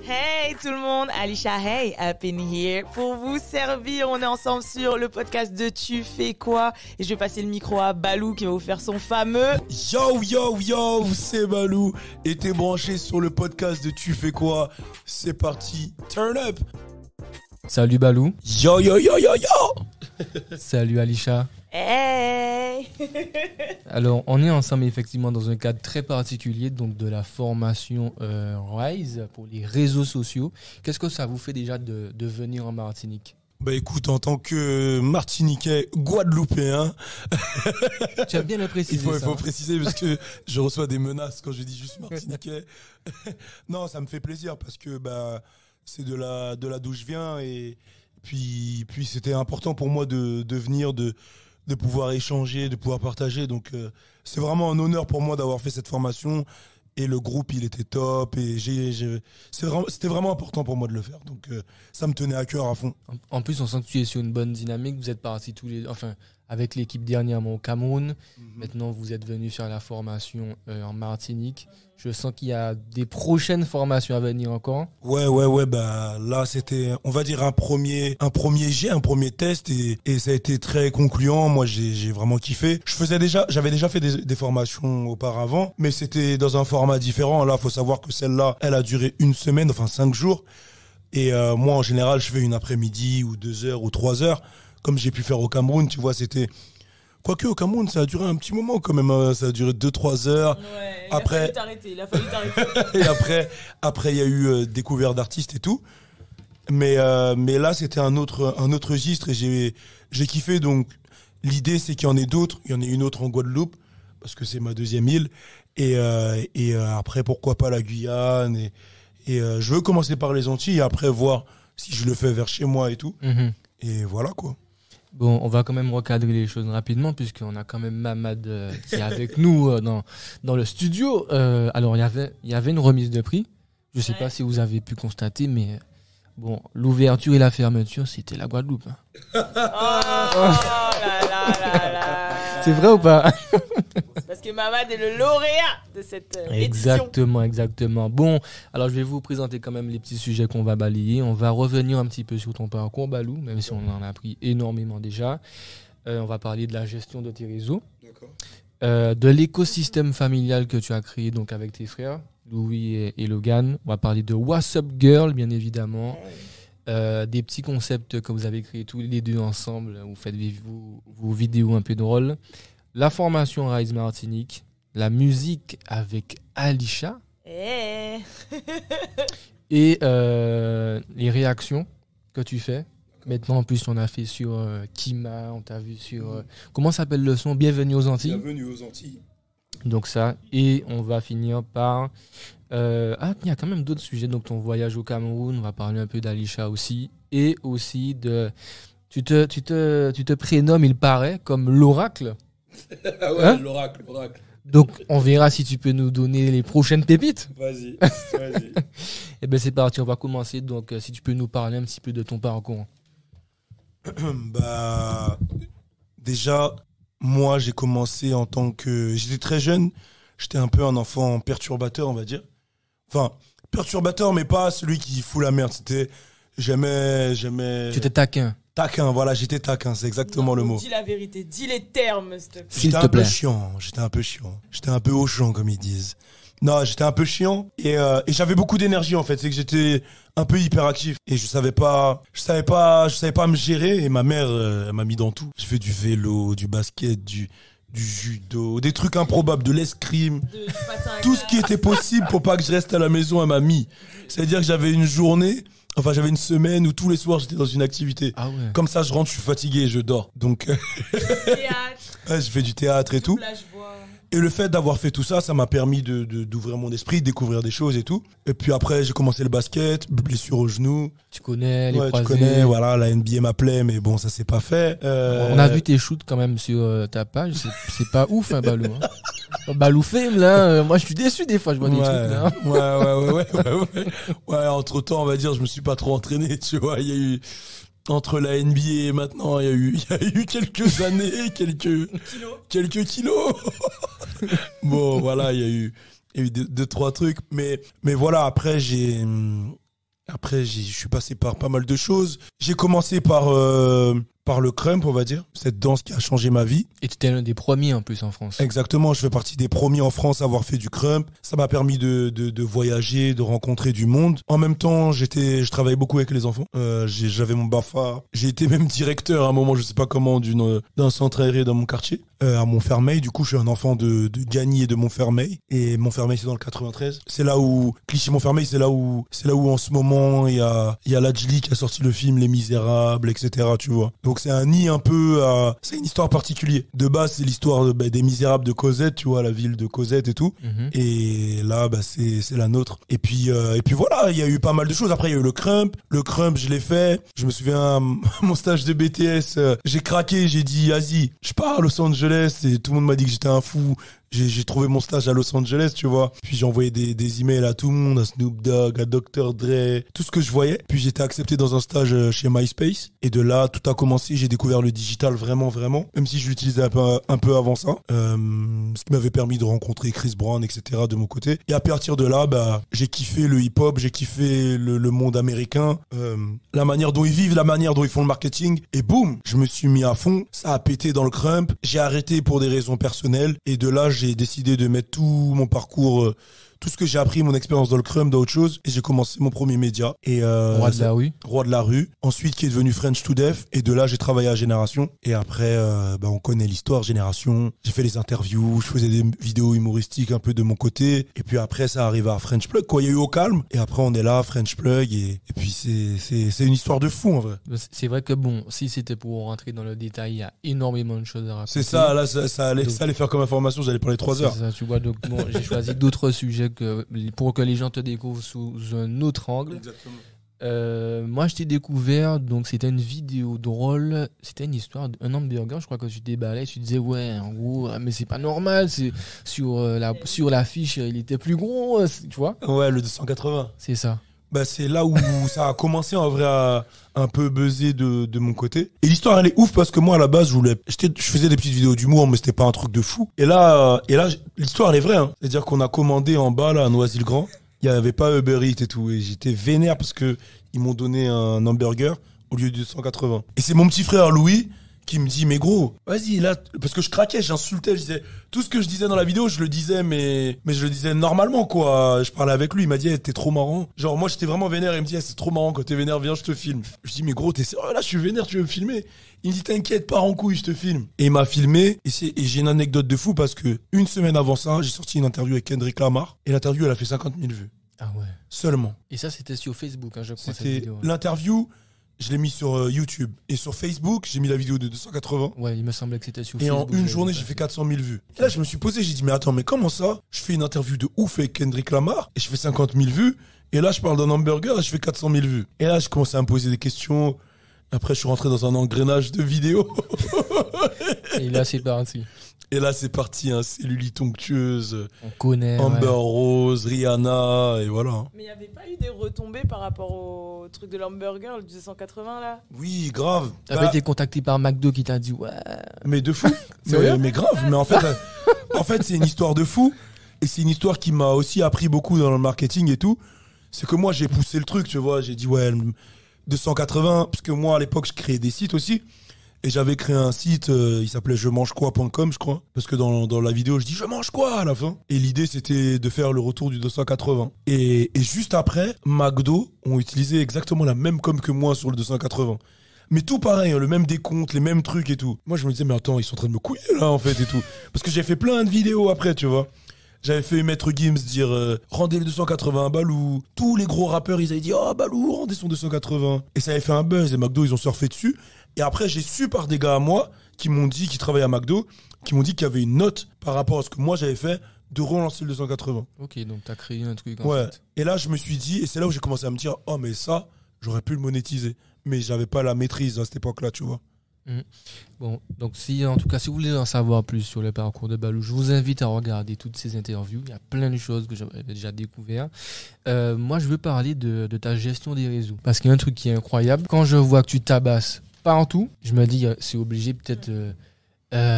Hey tout le monde, Alisha Hey, up in here pour vous servir. On est ensemble sur le podcast de Tu fais quoi? Et je vais passer le micro à Balou qui va vous faire son fameux Yo, c'est Balou et t'es branché sur le podcast de Tu fais quoi? C'est parti, turn up. Salut Balou. Yo. Salut Alisha. Hey. Alors, on est ensemble effectivement dans un cadre très particulier, donc de la formation Rise pour les réseaux sociaux. Qu'est-ce que ça vous fait déjà de venir en Martinique? Bah écoute, en tant que Martiniquais, Guadeloupéen, Tu as bien le préciser. il faut préciser parce que je reçois des menaces quand je dis juste Martiniquais. Non, ça me fait plaisir parce que bah c'est de là d'où je viens et puis c'était important pour moi de venir, de pouvoir échanger, de pouvoir partager. Donc c'est vraiment un honneur pour moi d'avoir fait cette formation et le groupe il était top et c'était vraiment important pour moi de le faire. Donc ça me tenait à cœur à fond. En plus, on sent que tu es sur une bonne dynamique. Vous êtes partis avec l'équipe dernièrement au Cameroun. Maintenant, vous êtes venus faire la formation en Martinique. Je sens qu'il y a des prochaines formations à venir encore. Ouais, bah là c'était, on va dire un premier test et ça a été très concluant. Moi j'ai vraiment kiffé. J'avais déjà fait des formations auparavant, mais c'était dans un format différent. Là, faut savoir que celle-là, elle a duré une semaine, enfin 5 jours. Et moi en général, je fais une après-midi ou 2 heures ou 3 heures, comme j'ai pu faire au Cameroun. Tu vois, c'était quoique au Cameroun, ça a duré un petit moment quand même. Hein. Ça a duré 2-3 heures. Ouais, après, il a fallu t'arrêter. et après, il y a eu découverte d'artistes et tout. Mais là, c'était un autre registre et j'ai kiffé. Donc, l'idée, c'est qu'il y en ait d'autres. Il y en ait une autre en Guadeloupe parce que c'est ma deuxième île. Et après, pourquoi pas la Guyane. Et je veux commencer par les Antilles et après voir si je le fais vers chez moi et tout. Et voilà quoi. Bon, on va quand même recadrer les choses rapidement puisqu'on a quand même Mamad qui est avec nous dans le studio. Alors, il y avait une remise de prix. Je ne sais pas si vous avez pu constater, mais bon, l'ouverture et la fermeture, c'était la Guadeloupe. Hein. Oh là. C'est vrai ou pas? Parce que Mamad est le lauréat de cette édition. Exactement. Bon, alors je vais vous présenter quand même les petits sujets qu'on va balayer. On va revenir un petit peu sur ton parcours, Balou, même si on en a appris énormément déjà. On va parler de la gestion de tes réseaux. D'accord. De l'écosystème familial que tu as créé donc avec tes frères, Louis et Logan. On va parler de What's Up Girl, bien évidemment. Des petits concepts que vous avez créés tous les deux ensemble. Vous faites vos vidéos un peu drôles. La formation Rise Martinique. La musique avec Alisha. Hey. Et les réactions que tu fais. Maintenant, en plus, on a fait sur Kima, on t'a vu sur... comment s'appelle le son? Bienvenue aux Antilles. Bienvenue aux Antilles. Donc ça, et on va finir par... il y a quand même d'autres sujets. Donc ton voyage au Cameroun, on va parler un peu d'Alisha aussi. Et aussi de... Tu te prénommes, il paraît, comme l'oracle. Ah ouais, Hein? l'oracle. Donc on verra si tu peux nous donner les prochaines pépites. Vas-y. Et ben c'est parti, on va commencer. Donc si tu peux nous parler un petit peu de ton parcours. Bah, déjà, moi, j'ai commencé en tant que... J'étais très jeune. J'étais un peu un enfant perturbateur, on va dire. Enfin, perturbateur, mais pas celui qui fout la merde. C'était... J'aimais... Tu étais taquin. Taquin, voilà, j'étais taquin, c'est exactement le mot. Dis la vérité, dis les termes, s'il te plaît. S'il J'étais te un peu plaît. chiant, J'étais un peu au champ, comme ils disent. Non, j'étais un peu chiant et j'avais beaucoup d'énergie en fait. C'est que j'étais un peu hyperactif et je savais pas me gérer et ma mère elle m'a mis dans tout. J'ai fait du vélo, du basket, du judo, des trucs improbables, de l'escrime, Du patin à tout ce qui glace. était possible pour pas que je reste à la maison. Elle m'a mis. C'est-à-dire que j'avais une semaine où tous les soirs j'étais dans une activité. Ah ouais. Comme ça, je rentre, je suis fatigué et je dors. Donc, Théâtre, ouais, j'ai fait du théâtre et tout. doublage voix. Et le fait d'avoir fait tout ça, ça m'a permis d'ouvrir mon esprit, de découvrir des choses et tout. Et puis après, j'ai commencé le basket, blessure au genou. Tu connais les Ouais, tu croisés. connais, voilà, la NBA m'appelait, mais bon, ça s'est pas fait. On a vu tes shoots quand même sur ta page. C'est pas ouf, hein, Balou. Hein. Balou Fame, là, moi je suis déçu des fois, je vois des trucs là. Ouais, entre temps, on va dire, je me suis pas trop entraîné, tu vois. Il y a eu, entre la NBA et maintenant, il y a eu quelques années, quelques kilos. Bon, voilà, il y a eu deux, trois trucs. Mais voilà, après, Après, je suis passé par pas mal de choses. J'ai commencé par le crump, on va dire. Cette danse qui a changé ma vie. Et tu étais l'un des premiers en plus en France. Exactement, je fais partie des premiers en France à avoir fait du crump. Ça m'a permis de voyager, de rencontrer du monde. En même temps, je travaillais beaucoup avec les enfants. J'avais mon BAFA. J'ai été même directeur à un moment, je sais pas comment, d'un centre aéré dans mon quartier, à Montfermeil. Du coup, je suis un enfant de Gagny et de Montfermeil. Et Montfermeil, c'est dans le 93. C'est là où, Clichy-Montfermeil, c'est là où en ce moment, il y a Ladjli qui a sorti le film Les Misérables, etc., tu vois. Donc c'est un nid un peu c'est une histoire particulière. De base, c'est l'histoire des Misérables de Cosette, tu vois, la ville de Cosette et tout. Et là, c'est la nôtre. Et puis voilà, il y a eu pas mal de choses. Après, il y a eu le crump. Le crump, je l'ai fait. Je me souviens, mon stage de BTS, j'ai craqué, j'ai dit, vas-y, je pars à Los Angeles, et tout le monde m'a dit que j'étais un fou. J'ai trouvé mon stage à Los Angeles, tu vois. Puis j'ai envoyé des emails à tout le monde, à Snoop Dogg, à Dr. Dre, tout ce que je voyais. Puis j'ai été accepté dans un stage chez MySpace. Et de là, tout a commencé. J'ai découvert le digital vraiment, vraiment. Même si je l'utilisais un peu avant ça. Ce qui m'avait permis de rencontrer Chris Brown, etc. de mon côté. Et à partir de là, j'ai kiffé le hip-hop, j'ai kiffé le monde américain. La manière dont ils vivent, la manière dont ils font le marketing. Et boum, je me suis mis à fond. Ça a pété dans le crump. J'ai arrêté pour des raisons personnelles. Et de là, j'ai décidé de mettre tout mon parcours, tout ce que j'ai appris, mon expérience dans le crump, dans autre chose. Et j'ai commencé mon premier média. Et, Roi de la rue. Roi de la rue. Ensuite, qui est devenu French to Death. Et de là, j'ai travaillé à Génération. Et après, on connaît l'histoire Génération. J'ai fait les interviews. Je faisais des vidéos humoristiques un peu de mon côté. Et puis après, ça arrive à French Plug, quoi. Il y a eu Au Calme. Et après, on est là, French Plug. Et puis, c'est une histoire de fou, en vrai. C'est vrai que bon, si c'était pour rentrer dans le détail, il y a énormément de choses à raconter. C'est ça, là, ça allait faire comme information. J'allais parler 3 heures. C'est ça, tu vois. Donc, bon, j'ai choisi d'autres sujets pour que les gens te découvrent sous un autre angle. Exactement. Moi, je t'ai découvert, donc c'était une vidéo drôle. C'était une histoire d'un hamburger. Je crois que tu déballais, tu disais, ouais, en gros, mais c'est pas normal. C'est sur l'affiche, il était plus gros, tu vois. Ouais, le 280. C'est ça. C'est là où ça a commencé en vrai à un peu buzzer de mon côté. Et l'histoire elle est ouf parce que moi à la base je faisais des petites vidéos d'humour mais c'était pas un truc de fou. Et là l'histoire elle est vraie. Hein. C'est-à-dire qu'on a commandé en bas là à Noisy-le-Grand. Il y avait pas Uber Eats et tout et j'étais vénère parce que ils m'ont donné un hamburger au lieu de 280. Et c'est mon petit frère Louis qui me dit mais gros vas-y là parce que je craquais, j'insultais, je disais tout ce que je disais dans la vidéo je le disais mais je le disais normalement quoi. Je parlais avec lui, il m'a dit hey, t'es trop marrant, genre moi j'étais vraiment vénère, il me dit hey, c'est trop marrant quand t'es vénère, viens je te filme. Je dis mais gros t'es sérieux là, je suis vénère, tu veux me filmer? Il me dit t'inquiète, pars en couille, je te filme. Et il m'a filmé et j'ai une anecdote de fou parce que une semaine avant ça j'ai sorti une interview avec Kendrick Lamar et l'interview elle a fait 50 000 vues. Ah ouais. Seulement. Et ça c'était sur Facebook, hein, je crois. C'était cette vidéo, ouais. L'interview. Je l'ai mis sur YouTube. Et sur Facebook, j'ai mis la vidéo de 280. Ouais, il me semblait que c'était sur Et Facebook. en une journée, j'ai fait 400 000 vues. Et là, je me suis posé, j'ai dit, mais attends, mais comment ça? Je fais une interview de ouf avec Kendrick Lamar et je fais 50 000 vues. Et là, je parle d'un hamburger et je fais 400 000 vues. Et là, je commençais à me poser des questions. Après, je suis rentré dans un engrenage de vidéos. Et là, c'est parti. Et là, c'est parti, hein, Cellulite onctueuse, On connaît. Amber ouais. Rose, Rihanna, et voilà. Mais il n'y avait pas eu des retombées par rapport au truc de l'hamburger, le 280 là? Oui, grave. T'avais été contacté par McDo qui t'a dit ouais. Mais de fou. mais grave. Mais en fait, c'est une histoire de fou. Et c'est une histoire qui m'a aussi appris beaucoup dans le marketing et tout. C'est que moi, j'ai poussé le truc, tu vois. J'ai dit, ouais, 280. Parce que moi, à l'époque, je créais des sites aussi. Et j'avais créé un site, il s'appelait jemangequoi.com, je crois. Parce que dans la vidéo, je dis, je mange quoi à la fin? Et l'idée, c'était de faire le retour du 280. Et juste après, McDo ont utilisé exactement la même com que moi sur le 280. Mais tout pareil, hein, le même décompte, les mêmes trucs et tout. Moi, je me disais, mais attends, ils sont en train de me couiller là, en fait, et tout. Parce que j'ai fait plein de vidéos après, tu vois. J'avais fait Maître Gims dire rendez le 280 à Balou. Tous les gros rappeurs, ils avaient dit oh Balou, rendez son 280. Et ça avait fait un buzz. Et McDo, ils ont surfé dessus. Et après, j'ai su par des gars à moi qui m'ont dit, qui travaillaient à McDo, qui m'ont dit qu'il y avait une note par rapport à ce que moi j'avais fait de relancer le 280. Ok, donc t'as créé un truc en Ouais. fait. Et là, je me suis dit, et c'est là où j'ai commencé à me dire oh, mais ça, j'aurais pu le monétiser. Mais j'avais pas la maîtrise à cette époque-là, tu vois. Bon, donc si vous voulez en savoir plus sur le parcours de Balou, je vous invite à regarder toutes ces interviews. Il y a plein de choses que j'avais déjà découvert. Moi, je veux parler de ta gestion des réseaux. Parce qu'il y a un truc qui est incroyable. Quand je vois que tu tabasses partout, je me dis, c'est obligé peut-être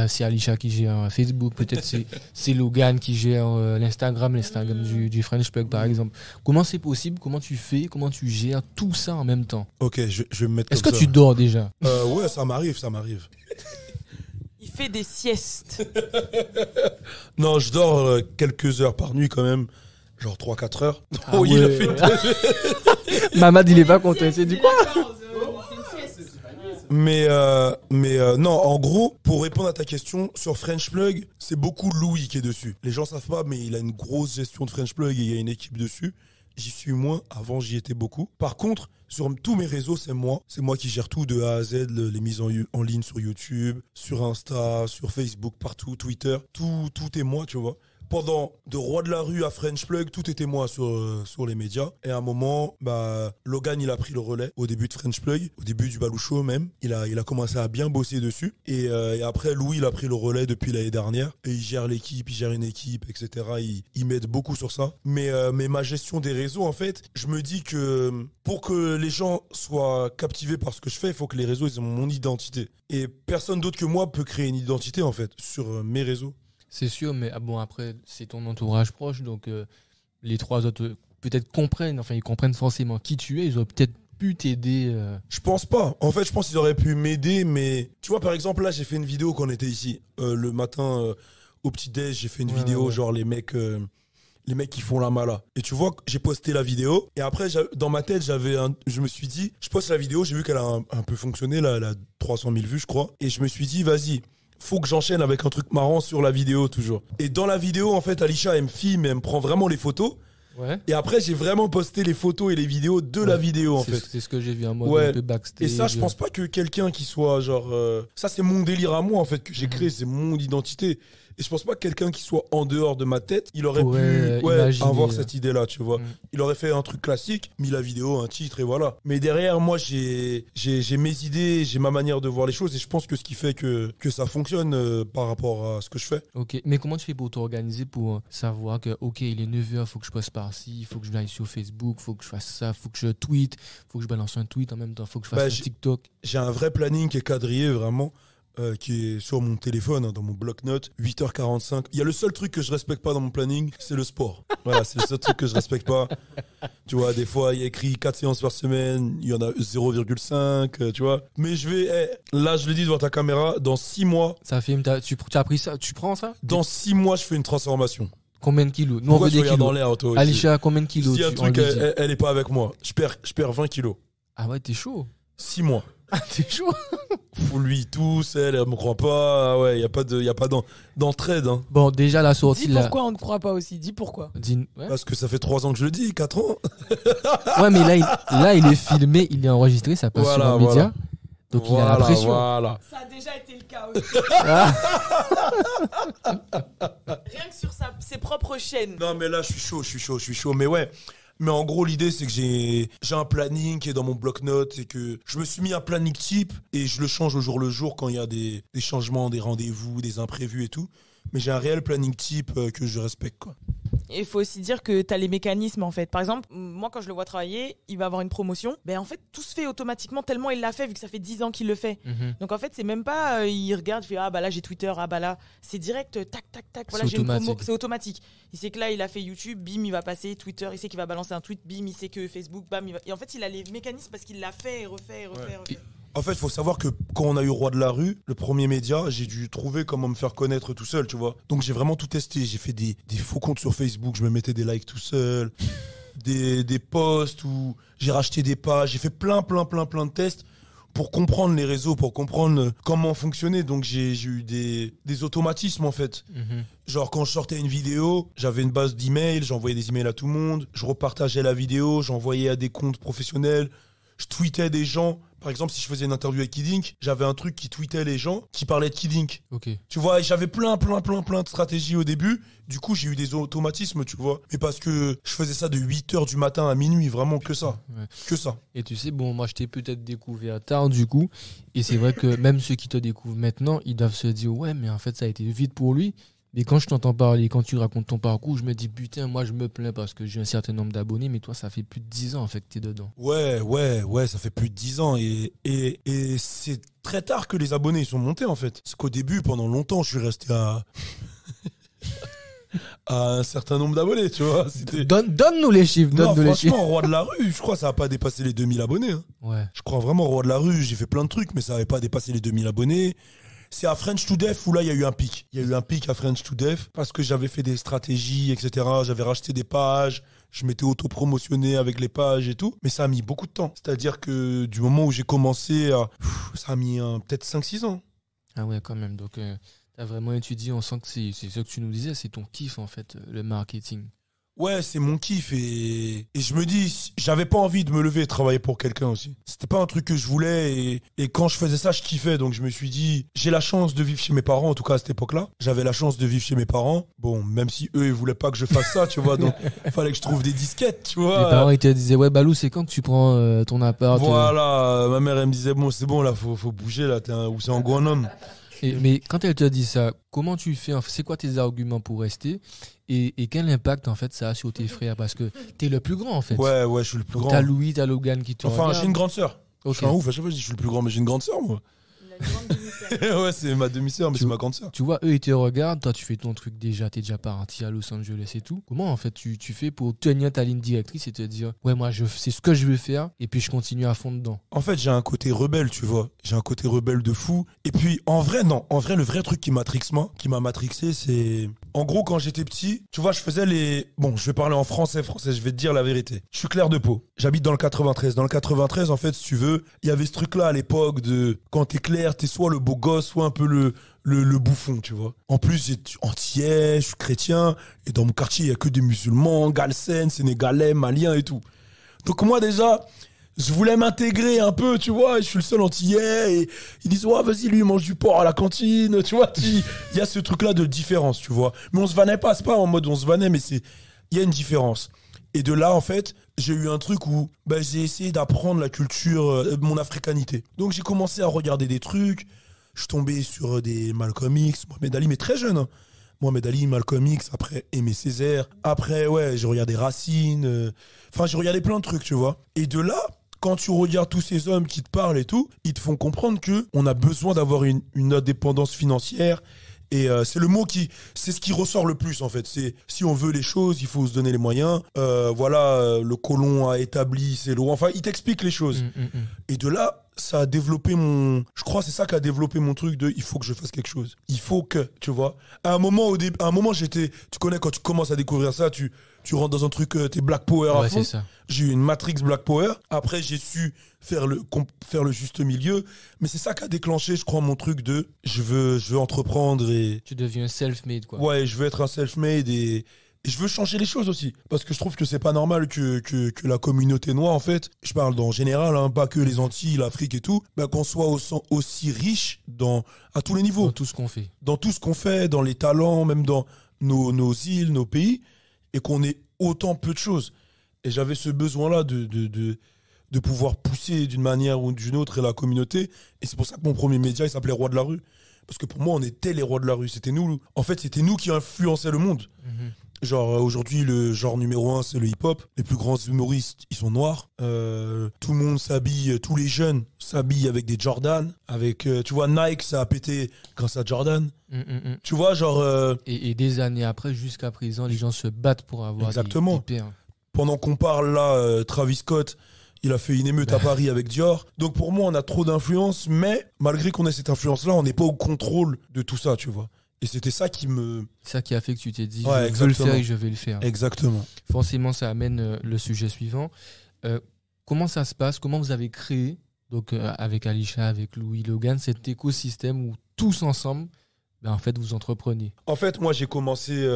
C'est Alisha qui gère Facebook, peut-être c'est Logan qui gère l'Instagram du French Plug par exemple. Comment c'est possible? Comment tu fais? Comment tu gères tout ça en même temps? Ok, je vais me mettre Est-ce comme que ça. tu dors déjà? Ouais, ça m'arrive. Il fait des siestes. Non, je dors quelques heures par nuit quand même. Genre 3-4 heures. Ah Oh, il a ouais. fait... Mamad, il est pas content. C'est du quoi? Mais non, en gros, pour répondre à ta question, sur French Plug, c'est beaucoup Louis qui est dessus. Les gens savent pas, mais il a une grosse gestion de French Plug et il y a une équipe dessus. J'y suis moins, avant j'y étais beaucoup. Par contre, sur tous mes réseaux, c'est moi. C'est moi qui gère tout de A à Z, les mises en ligne sur YouTube, sur Insta, sur Facebook, partout, Twitter. Tout est moi, tu vois. Pendant de Roi de la Rue à French Plug, tout était moi sur les médias. Et à un moment, Logan, il a pris le relais au début de French Plug, au début du Balou Show même. Il a commencé à bien bosser dessus. Et après, Louis, il a pris le relais depuis l'année dernière. Et il gère l'équipe, il gère une équipe, etc. Il m'aide beaucoup sur ça. Mais ma gestion des réseaux, en fait, je me dis que pour que les gens soient captivés par ce que je fais, il faut que les réseaux, ils aient mon identité. Et personne d'autre que moi peut créer une identité, en fait, sur mes réseaux. C'est sûr, mais bon, après, c'est ton entourage proche, donc les trois autres peut-être ils comprennent forcément qui tu es, ils auraient peut-être pu t'aider. Je pense pas. En fait, je pense qu'ils auraient pu m'aider, mais tu vois, par exemple, là, j'ai fait une vidéo quand on était ici. Le matin, au petit-déj, j'ai fait une vidéo, genre les mecs qui font la mala. Et tu vois, j'ai posté la vidéo, et après, dans ma tête, je me suis dit, je poste la vidéo, j'ai vu qu'elle a un peu fonctionné, là, elle a 300 000 vues, je crois, et je me suis dit, vas-y, faut que j'enchaîne avec un truc marrant sur la vidéo toujours. Et dans la vidéo, en fait, Alisha, elle me filme, elle me prend vraiment les photos. Ouais. Et après, j'ai vraiment posté les photos et les vidéos de la vidéo, en fait. C'est ce que j'ai vu en mode un peu backstage. Et ça, je pense pas que quelqu'un qui soit genre... Ça, c'est mon délire à moi, en fait, que j'ai créé. C'est mon identité. Et je pense pas que quelqu'un qui soit en dehors de ma tête, il aurait pu avoir cette idée-là, tu vois. Il aurait fait un truc classique, mis la vidéo, un titre, et voilà. Mais derrière, moi, j'ai mes idées, j'ai ma manière de voir les choses, et je pense que ce qui fait que ça fonctionne par rapport à ce que je fais. Ok, mais comment tu fais pour t'organiser, pour savoir que, ok, il est 9h, faut que je passe par-ci, faut que je aille sur Facebook, faut que je fasse ça, faut que je tweete, faut que je balance un tweet en même temps, faut que je fasse un TikTok. J'ai un vrai planning qui est quadrillé, vraiment. Qui est sur mon téléphone, dans mon bloc-notes, 8h45. Il y a le seul truc que je respecte pas dans mon planning, c'est le sport. Voilà, c'est le seul truc que je respecte pas. Tu vois, des fois, il y a écrit 4 séances par semaine, il y en a 0,5, tu vois. Mais là, je le dis devant ta caméra, dans 6 mois... Ça filme, tu as pris ça, tu prends ça? Dans 6 mois, je fais une transformation. Combien de kilos? Nous, pourquoi tu regardes dans l'air, toi aussi? Alisha, combien de kilos? Si un truc, elle est pas avec moi, je perds 20 kilos. Ah ouais, t'es chaud. 6 mois. Ah, t'es chaud. Lui, tous, elle me croit pas. Ah ouais, y a pas d'entraide. Hein. Bon, déjà, la sortie Dis pourquoi on ne croit pas aussi. Dis pourquoi. Ouais. Parce que ça fait 3 ans que je le dis, 4 ans. Ouais, mais là, il est filmé, il est enregistré, ça passe sur un média. Donc il a la pression. Ça a déjà été le cas aussi. Rien que sur ses propres chaînes. Non, mais là, je suis chaud. Mais ouais. Mais en gros, l'idée, c'est que j'ai un planning qui est dans mon bloc-notes et que je me suis mis un planning type et je le change au jour le jour quand il y a des changements, des rendez-vous, des imprévus et tout. Mais j'ai un réel planning type que je respecte, quoi. Il faut aussi dire que tu as les mécanismes, en fait. Par exemple, moi, quand je le vois travailler, il va avoir une promotion. Ben, en fait, tout se fait automatiquement tellement il l'a fait, vu que ça fait 10 ans qu'il le fait. Donc, en fait, c'est même pas, il regarde, il fait, ah bah là, j'ai Twitter, ah bah là. C'est direct, tac, tac, tac. Voilà, j'ai une promo. C'est automatique. Il sait que là, il a fait YouTube, bim, il va passer Twitter. Il sait qu'il va balancer un tweet, bim, il sait que Facebook, bam. Et en fait, il a les mécanismes parce qu'il l'a fait et refait. En fait, il faut savoir que quand on a eu Roi de la Rue, le premier média, j'ai dû trouver comment me faire connaître tout seul, tu vois. Donc j'ai vraiment tout testé. J'ai fait des faux comptes sur Facebook, je me mettais des likes tout seul, des posts où j'ai racheté des pages. J'ai fait plein de tests pour comprendre les réseaux, pour comprendre comment fonctionner. Donc j'ai eu des automatismes en fait. Genre quand je sortais une vidéo, j'avais une base d'emails, j'envoyais des emails à tout le monde, je repartageais la vidéo, j'envoyais à des comptes professionnels, je tweetais des gens. Par exemple, si je faisais une interview avec Kid Ink, j'avais un truc qui tweetait les gens qui parlaient de Kid Ink. Okay. Tu vois, j'avais plein de stratégies au début. Du coup, j'ai eu des automatismes, tu vois. Mais parce que je faisais ça de 8h du matin à minuit, vraiment que ça. Ouais. Que ça. Et tu sais, bon, moi, je t'ai peut-être découvert tard, du coup. Et c'est vrai que même ceux qui te découvrent maintenant, ils doivent se dire, ouais, mais en fait, ça a été vite pour lui. Mais quand je t'entends parler, quand tu racontes ton parcours, je me dis putain, moi je me plains parce que j'ai un certain nombre d'abonnés, mais toi ça fait plus de 10 ans en fait que t'es dedans. Ouais, ça fait plus de 10 ans et c'est très tard que les abonnés ils sont montés en fait. Parce qu'au début, pendant longtemps, je suis resté à un certain nombre d'abonnés, tu vois. Donne-nous les chiffres, Non, donne-nous les chiffres. franchement, Roi de la rue, je crois que ça n'a pas dépassé les 2000 abonnés. Hein. Ouais. Je crois vraiment Roi de la rue, j'ai fait plein de trucs, mais ça n'avait pas dépassé les 2000 abonnés. C'est à French to Death où là, il y a eu un pic. Il y a eu un pic à French to Death parce que j'avais fait des stratégies, etc. J'avais racheté des pages, je m'étais auto-promotionné avec les pages et tout. Mais ça a mis beaucoup de temps. C'est-à-dire que du moment où j'ai commencé, ça a mis peut-être 5-6 ans. Ah ouais, quand même. Donc, t'as vraiment étudié, on sent que c'est ce que tu nous disais, c'est ton kiff en fait, le marketing. Ouais, c'est mon kiff et je me dis, j'avais pas envie de me lever et travailler pour quelqu'un aussi. C'était pas un truc que je voulais et quand je faisais ça, je kiffais. Donc je me suis dit, j'ai la chance de vivre chez mes parents, en tout cas à cette époque-là. J'avais la chance de vivre chez mes parents. Bon, même si eux, ils voulaient pas que je fasse ça, tu vois. Donc il fallait que je trouve des disquettes, tu vois. Les parents, ils te disaient, ouais, Balou, c'est quand que tu prends ton appart Voilà, ma mère, elle me disait, bon, c'est bon, là, faut bouger, là, ou c'est un grand homme. Mais quand elle te dit ça, comment tu fais? C'est quoi tes arguments pour rester? Et quel impact en fait ça a sur tes frères? Parce que t'es le plus grand en fait. Ouais, je suis le plus Donc grand. t'as Louis, t'as Logan qui te Enfin, regarde. j'ai une grande sœur. Ok. Je suis un ouf, à chaque fois je dis je suis le plus grand, mais j'ai une grande sœur, moi. La grande demi-sœur. Ouais, c'est ma demi-sœur, mais c'est ma grande sœur. Tu vois, eux ils te regardent, toi tu fais ton truc déjà, t'es déjà parti à Los Angeles et tout. Comment en fait tu fais pour tenir ta ligne directrice et te dire, ouais, moi c'est ce que je veux faire et puis je continue à fond dedans? En fait, j'ai un côté rebelle, tu vois. J'ai un côté rebelle de fou. Et puis, en vrai, non. En vrai, le vrai truc qui m'a matrixé, c'est... En gros, quand j'étais petit, tu vois, je faisais les... Bon, je vais parler en français, je vais te dire la vérité. Je suis clair de peau. J'habite dans le 93. Dans le 93, en fait, si tu veux, il y avait ce truc-là à l'époque de... Quand t'es clair, t'es soit le beau gosse, soit un peu le bouffon, tu vois. En plus, j'ai antillais, je suis chrétien. Et dans mon quartier, il y a que des musulmans, galsen, sénégalais, maliens et tout. Donc moi, déjà... Je voulais m'intégrer un peu, tu vois, et je suis le seul antillais, et ils disent, ouais, vas-y, lui, il mange du porc à la cantine, tu vois, il y a ce truc-là de différence, tu vois. Mais on se vannait pas, c'est pas en mode on se vannait, mais il y a une différence. Et de là, en fait, j'ai eu un truc où j'ai essayé d'apprendre la culture, mon africanité. Donc j'ai commencé à regarder des trucs, je suis tombé sur des Malcolm X, Mohamed Ali, mais très jeune, hein. Mohamed Ali, Malcolm X, après Aimé Césaire, après, ouais, j'ai regardé Racine, j'ai regardé plein de trucs, tu vois. Et de là... Quand tu regardes tous ces hommes qui te parlent et tout, ils te font comprendre que on a besoin d'avoir une indépendance financière. Et c'est c'est ce qui ressort le plus en fait. C'est si on veut les choses, il faut se donner les moyens. Le colon a établi ses lois. Enfin, il t'explique les choses. Et de là, ça a développé je crois que c'est ça qui a développé mon truc de il faut que je fasse quelque chose. Il faut que, tu vois. À un moment tu connais quand tu commences à découvrir ça, tu rentres dans un truc, t'es Black Power à Ouais, fond. c'est ça. J'ai eu une Matrix Black Power. Après, j'ai su faire le juste milieu. Mais c'est ça qui a déclenché, je crois, mon truc de je veux entreprendre et... Tu deviens self-made, quoi. Ouais, je veux être un self-made et je veux changer les choses aussi. Parce que je trouve que c'est pas normal que la communauté noire, en fait, je parle en général, hein, pas que les Antilles, l'Afrique et tout, qu'on soit aussi riche à tous les niveaux. Dans tout ce qu'on fait. Dans tout ce qu'on fait, dans les talents, même dans nos îles, nos pays, et qu'on ait autant peu de choses. Et j'avais ce besoin-là de pouvoir pousser d'une manière ou d'une autre la communauté. Et c'est pour ça que mon premier média, il s'appelait Roi de la rue. Parce que pour moi, on était les rois de la rue. C'était nous. En fait, c'était nous qui influençaient le monde. Genre, aujourd'hui, le genre numéro 1, c'est le hip-hop. Les plus grands humoristes, ils sont noirs. Tout le monde s'habille, tous les jeunes s'habillent avec des Jordan. Tu vois, Nike, ça a pété grâce à Jordan. Tu vois, genre... Et des années après, jusqu'à présent, les gens se battent pour avoir Exactement. des paires. Pendant qu'on parle là, Travis Scott, il a fait une émeute à Paris avec Dior. Donc pour moi, on a trop d'influence, mais malgré qu'on ait cette influence-là, on n'est pas au contrôle de tout ça, tu vois. Et c'était ça qui me... Ça qui a fait que tu t'es dit, Ouais, je veux le faire et je vais le faire. Exactement. Forcément, ça amène le sujet suivant. Comment ça se passe? Comment vous avez créé, donc avec Alisha, avec Louis, Logan, cet écosystème où tous ensemble, en fait, vous entreprenez? En fait, moi, j'ai commencé...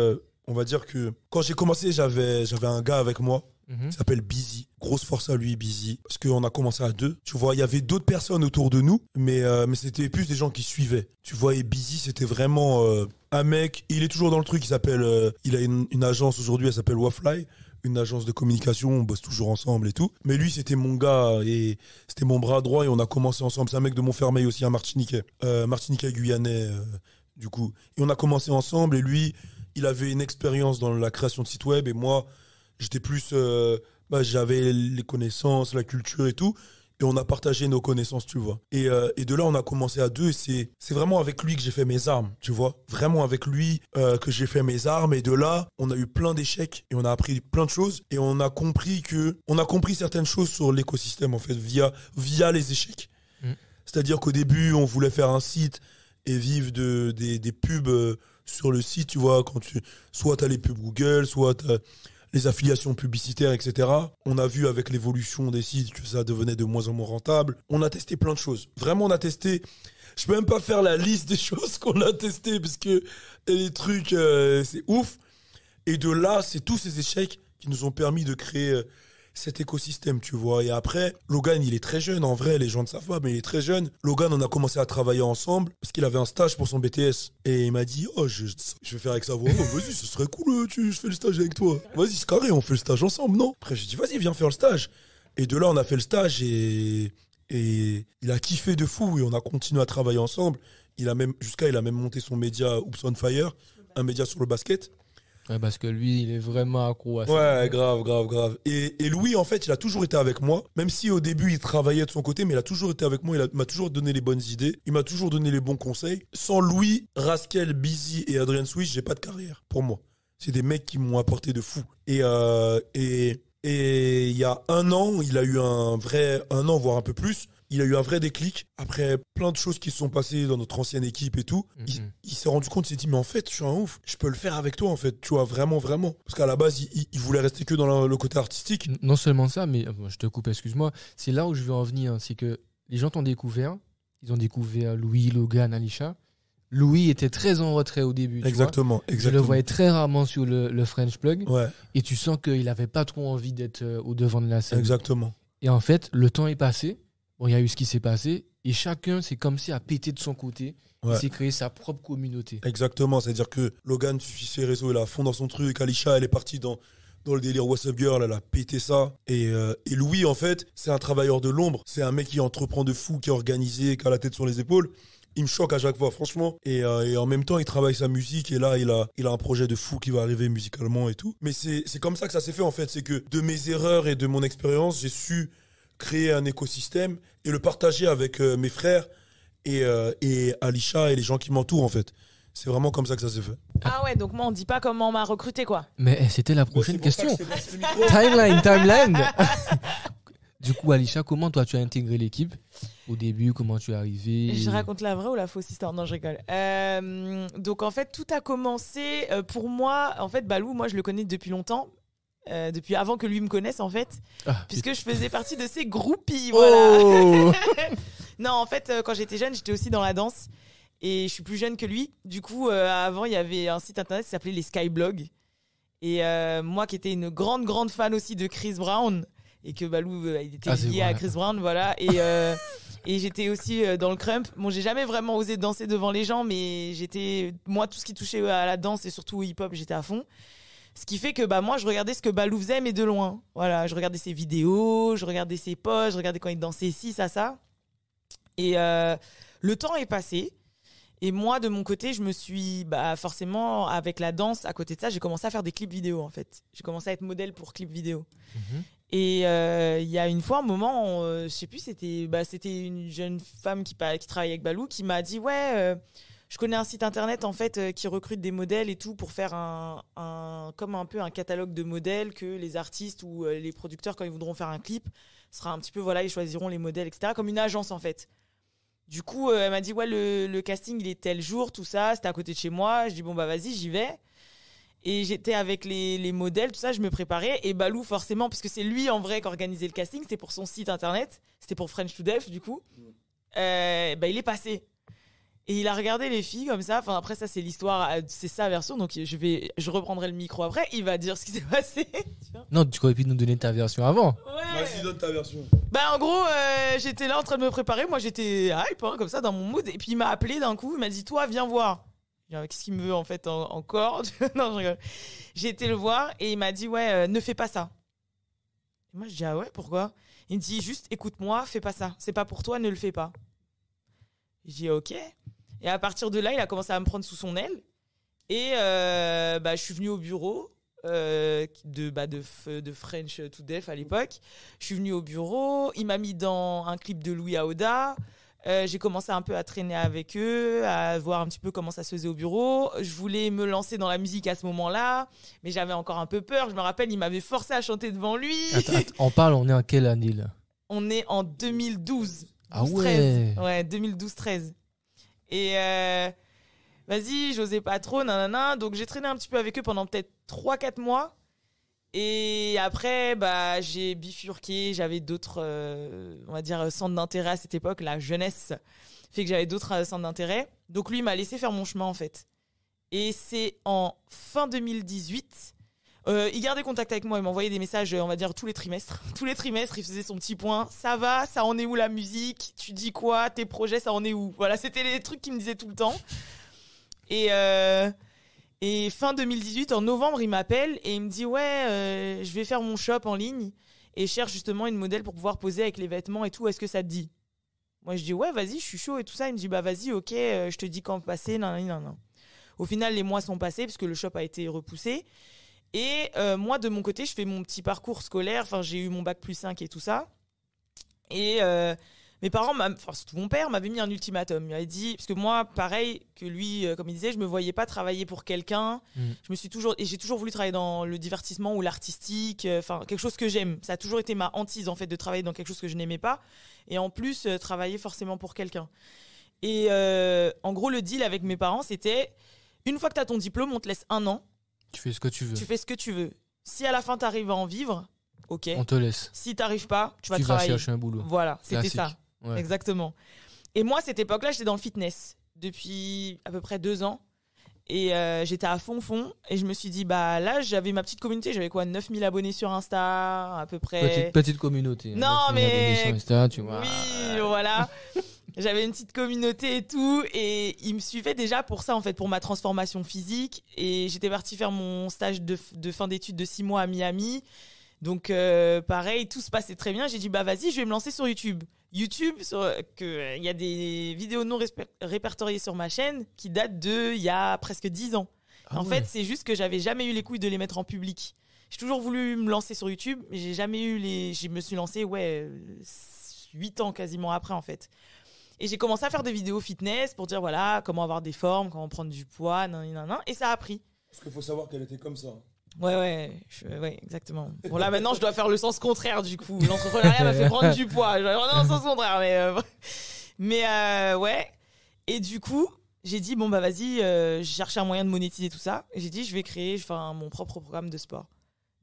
on va dire que quand j'ai commencé, j'avais un gars avec moi qui s'appelle Busy. Grosse force à lui, Busy. Parce qu'on a commencé à 2. Tu vois, il y avait d'autres personnes autour de nous, mais c'était plus des gens qui suivaient. Tu vois, et Busy, c'était vraiment un mec. Il est toujours dans le truc. Il a une agence aujourd'hui, elle s'appelle Wafly. Une agence de communication, on bosse toujours ensemble et tout. Mais lui, c'était mon gars et c'était mon bras droit et on a commencé ensemble. C'est un mec de Montfermeil aussi, un Martiniquais. Martiniquais guyanais. du coup. Et on a commencé ensemble et lui, il avait une expérience dans la création de sites web et moi, j'étais plus... j'avais les connaissances, la culture et tout. Et on a partagé nos connaissances, tu vois. Et de là, on a commencé à deux. Et c'est vraiment avec lui que j'ai fait mes armes, tu vois. Vraiment avec lui que j'ai fait mes armes. Et de là, on a eu plein d'échecs et on a appris plein de choses. Et on a compris certaines choses sur l'écosystème, en fait, via les échecs. C'est-à-dire qu'au début, on voulait faire un site et vivre des pubs sur le site, tu vois. Soit tu as les pubs Google, soit tu les affiliations publicitaires, etc. On a vu avec l'évolution des sites que ça devenait de moins en moins rentable. On a testé plein de choses. Vraiment, on a testé... Je peux même pas faire la liste des choses qu'on a testées parce que les trucs, c'est ouf. Et de là, c'est tous ces échecs qui nous ont permis de créer cet écosystème, tu vois. Et après, Logan, il est très jeune. En vrai, les gens ne savent pas, mais il est très jeune. Logan, on a commencé à travailler ensemble parce qu'il avait un stage pour son BTS. Et il m'a dit, je vais faire avec sa voix. Oh, vas-y, ce serait cool, je fais le stage avec toi. Vas-y, c'est carré, on fait le stage ensemble, non? Après, j'ai dit, vas-y, viens faire le stage. Et de là, on a fait le stage et il a kiffé de fou et on a continué à travailler ensemble. Il a même monté son média Oops on Fire, un média sur le basket. Ouais, parce que lui, il est vraiment accro à ça. Ouais, grave. Et Louis, en fait, il a toujours été avec moi. Même si au début, il travaillait de son côté, mais il a toujours été avec moi. Il m'a toujours donné les bonnes idées. Il m'a toujours donné les bons conseils. Sans Louis, Raskel, Busy et Adrian Swish, j'ai pas de carrière, pour moi. C'est des mecs qui m'ont apporté de fou. Et il y a un an, il a eu un an, voire un peu plus, il a eu un vrai déclic. Après plein de choses qui se sont passées dans notre ancienne équipe et tout, il s'est rendu compte, il s'est dit, mais en fait, je suis un ouf, je peux le faire avec toi, en fait, tu vois, vraiment. Parce qu'à la base, il voulait rester que dans le côté artistique. Non seulement ça, mais je te coupe, excuse-moi, c'est là où je veux en venir, c'est que les gens t'ont découvert, ils ont découvert Louis, Logan, Alisha. Louis était très en retrait au début. Exactement. Je le voyais très rarement sur le French Plug. Ouais. Et tu sens qu'il n'avait pas trop envie d'être au devant de la scène. Exactement. Et en fait, le temps est passé. Bon, il y a eu ce qui s'est passé. Et chacun, c'est comme si a pété de son côté. Ouais. Il s'est créé sa propre communauté. Exactement. C'est-à-dire que Logan suit ses réseaux, il est à fond dans son truc. Alisha, elle est partie dans le délire What's Up Girl, elle a pété ça. Et Louis, en fait, c'est un travailleur de l'ombre. C'est un mec qui entreprend de fou, qui est organisé, qui a la tête sur les épaules. Il me choque à chaque fois, franchement. Et en même temps, il travaille sa musique. Et là, il a un projet de fou qui va arriver musicalement et tout. Mais c'est comme ça que ça s'est fait, en fait. C'est que de mes erreurs et de mon expérience, j'ai su créer un écosystème et le partager avec mes frères et Alisha et les gens qui m'entourent, en fait. C'est vraiment comme ça que ça s'est fait. Ah ouais, donc moi, on dit pas comment on m'a recruté, quoi. Mais c'était la prochaine question. Timeline. Du coup, Alisha, comment toi tu as intégré l'équipe au début? Comment tu es arrivée? Je raconte la vraie ou la fausse histoire? Non, je rigole. Donc en fait, tout a commencé pour moi. En fait, Balou, moi je le connais depuis longtemps. Depuis avant que lui me connaisse en fait, puisque je faisais partie de ses groupies. Voilà. Oh non, en fait, quand j'étais jeune, j'étais aussi dans la danse et je suis plus jeune que lui. Du coup, avant, il y avait un site internet qui s'appelait les Skyblogs. Et moi, qui étais une grande fan aussi de Chris Brown. Et que Balou il était lié à Chris Brown, voilà. Et j'étais aussi dans le crump. Bon, j'ai jamais vraiment osé danser devant les gens, mais moi, tout ce qui touchait à la danse et surtout au hip-hop, j'étais à fond. Ce qui fait que moi, je regardais ce que Balou faisait, mais de loin. Voilà, je regardais ses vidéos, je regardais ses posts, je regardais quand il dansait ci, ça. Et le temps est passé. Et moi, de mon côté, je me suis, forcément, avec la danse, à côté de ça, j'ai commencé à faire des clips vidéo, en fait. J'ai commencé à être modèle pour clips vidéo. Et il y a une fois, un moment, je sais plus, c'était une jeune femme qui travaillait avec Balou qui m'a dit, je connais un site internet, en fait, qui recrute des modèles et tout pour faire comme un peu un catalogue de modèles que les artistes ou les producteurs, quand ils voudront faire un clip, sera un petit peu, voilà, ils choisiront les modèles, etc. Comme une agence, en fait. Du coup, elle m'a dit, le casting, il est tel jour, tout ça. C'était à côté de chez moi. Je dis, vas-y, j'y vais. Et j'étais avec les modèles, tout ça, je me préparais. Et Balou, forcément, parce que c'est lui, en vrai, qui organisait le casting. C'était pour son site internet. C'était pour French to Deaf, du coup. Il est passé. Et il a regardé les filles comme ça. Enfin, après, ça, c'est l'histoire, c'est sa version. Donc, je reprendrai le micro après. Il va dire ce qui s'est passé. Non, tu aurais pu nous donner ta version avant. Ouais. Vas-y, donne ta version. En gros, j'étais là en train de me préparer. Moi, j'étais hype, comme ça, dans mon mood. Et puis, il m'a appelé d'un coup. Il m'a dit, toi, viens voir. Qu'est-ce qu'il me veut, en fait, encore? Non, je rigole. J'ai été le voir et il m'a dit, ne fais pas ça. Et moi, je dis, ah ouais, pourquoi? Il me dit, juste, écoute-moi, fais pas ça. C'est pas pour toi, ne le fais pas. Je dis, ok. Et à partir de là, il a commencé à me prendre sous son aile. Et je suis venue au bureau de French to Deaf à l'époque. Je suis venue au bureau. Il m'a mis dans un clip de Louis Aouda. J'ai commencé un peu à traîner avec eux, à voir un petit peu comment ça se faisait au bureau. Je voulais me lancer dans la musique à ce moment-là, mais j'avais encore un peu peur. Je me rappelle, il m'avait forcé à chanter devant lui. Attends, on est en quelle année là? On est en 2012. Ah ouais. 13. Ouais, 2012-13. Et vas-y, j'osais pas trop, nanana. Donc j'ai traîné un petit peu avec eux pendant peut-être 3-4 mois. Et après, j'ai bifurqué, j'avais d'autres, on va dire, centres d'intérêt à cette époque. La jeunesse fait que j'avais d'autres centres d'intérêt. Donc lui, il m'a laissé faire mon chemin, en fait. Et c'est en fin 2018, il gardait contact avec moi, il m'envoyait des messages, on va dire, tous les trimestres. Tous les trimestres, il faisait son petit point. Ça va, ça en est où la musique? Tu dis quoi? Tes projets, ça en est où? Voilà, c'était les trucs qu'il me disait tout le temps. Et fin 2018, en novembre, il m'appelle et il me dit « Ouais, je vais faire mon shop en ligne et je cherche justement une modèle pour pouvoir poser avec les vêtements et tout. Est-ce que ça te dit ?» Moi, je dis « Ouais, vas-y, je suis chaud et tout ça. » Il me dit « Bah vas-y, ok, je te dis quand passer. » Non. Au final, les mois sont passés parce que le shop a été repoussé. Et moi, de mon côté, je fais mon petit parcours scolaire. Enfin, j'ai eu mon bac +5 et tout ça. Et mes parents, surtout mon père, m'avait mis un ultimatum. Il m'avait dit, parce que moi, pareil que lui, comme il disait, je me voyais pas travailler pour quelqu'un. J'ai toujours voulu travailler dans le divertissement ou l'artistique, quelque chose que j'aime. Ça a toujours été ma hantise en fait de travailler dans quelque chose que je n'aimais pas, et en plus travailler forcément pour quelqu'un. Et en gros, le deal avec mes parents, c'était une fois que t'as ton diplôme, on te laisse 1 an. Tu fais ce que tu veux. Tu fais ce que tu veux. Si à la fin t'arrives à en vivre, ok. On te laisse. Si t'arrives pas, tu vas travailler. Tu vas chercher un boulot. Voilà, c'était Classique. ça. Ouais. Exactement. Et moi, à cette époque-là, j'étais dans le fitness depuis à peu près 2 ans. Et j'étais à fond. Et je me suis dit, là, j'avais ma petite communauté. J'avais 9000 abonnés sur Insta, à peu près. Petite communauté. Non, mais. Sur Insta, tu vois. Oui, voilà. J'avais une petite communauté et tout. Et ils me suivaient déjà pour ça, en fait, pour ma transformation physique. Et j'étais partie faire mon stage de fin d'études de 6 mois à Miami. Donc, pareil, tout se passait très bien. J'ai dit, vas-y, je vais me lancer sur YouTube. Il y a des vidéos non répertoriées sur ma chaîne qui datent il y a presque 10 ans. En fait, c'est juste que j'avais jamais eu les couilles de les mettre en public. J'ai toujours voulu me lancer sur YouTube, mais j'ai jamais eu je me suis lancée, 8 ans quasiment après, en fait. Et j'ai commencé à faire des vidéos fitness pour dire, voilà, comment avoir des formes, comment prendre du poids, et ça a pris. Parce qu'il faut savoir qu'elle était comme ça. Ouais, exactement. Bon, là, maintenant, je dois faire le sens contraire, du coup. L'entrepreneuriat m'a fait prendre du poids. Je dois faire le sens contraire, mais ouais. Et du coup, j'ai dit, vas-y, j'ai cherché un moyen de monétiser tout ça. Et j'ai dit, je vais créer mon propre programme de sport.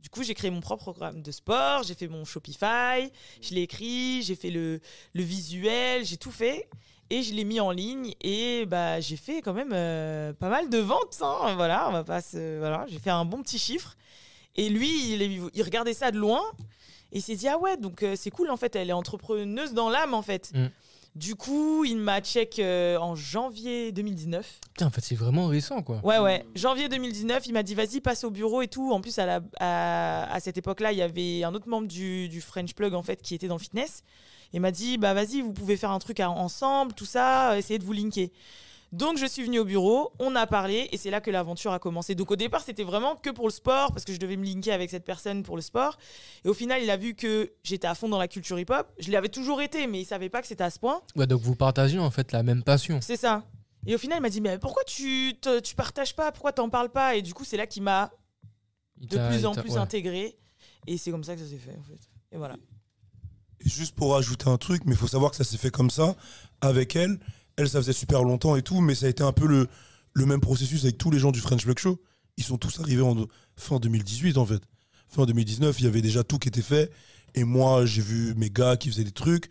Du coup, j'ai créé mon propre programme de sport. J'ai fait mon Shopify. Je l'ai écrit. J'ai fait le visuel. J'ai tout fait. Et je l'ai mis en ligne et j'ai fait quand même pas mal de ventes. Hein, voilà, j'ai fait un bon petit chiffre. Et lui, il regardait ça de loin et il s'est dit, ah ouais, donc c'est cool en fait, elle est entrepreneuse dans l'âme en fait. Du coup, il m'a check en janvier 2019. Putain, en fait, c'est vraiment récent quoi. Ouais, janvier 2019, il m'a dit, vas-y, passe au bureau et tout. En plus, à cette époque-là, il y avait un autre membre du French Plug en fait qui était dans le fitness. Il m'a dit, vas-y, vous pouvez faire un truc ensemble, tout ça, essayez de vous linker. Donc, je suis venue au bureau, on a parlé, et c'est là que l'aventure a commencé. Donc, au départ, c'était vraiment que pour le sport, parce que je devais me linker avec cette personne pour le sport. Et au final, il a vu que j'étais à fond dans la culture hip-hop. Je l'avais toujours été, mais il savait pas que c'était à ce point. Ouais, donc vous partagez en fait la même passion. C'est ça. Et au final, il m'a dit, mais pourquoi tu partages pas? Pourquoi t'en parles pas? Et du coup, c'est là qu'il m'a de plus en plus intégré. Et c'est comme ça que ça s'est fait, en fait. Et voilà. Et juste pour rajouter un truc, mais il faut savoir que ça s'est fait comme ça, avec elle. Elle, ça faisait super longtemps et tout, mais ça a été un peu le même processus avec tous les gens du French Plug Show. Ils sont tous arrivés fin 2018, en fait. Fin 2019, il y avait déjà tout qui était fait. Et moi, j'ai vu mes gars qui faisaient des trucs.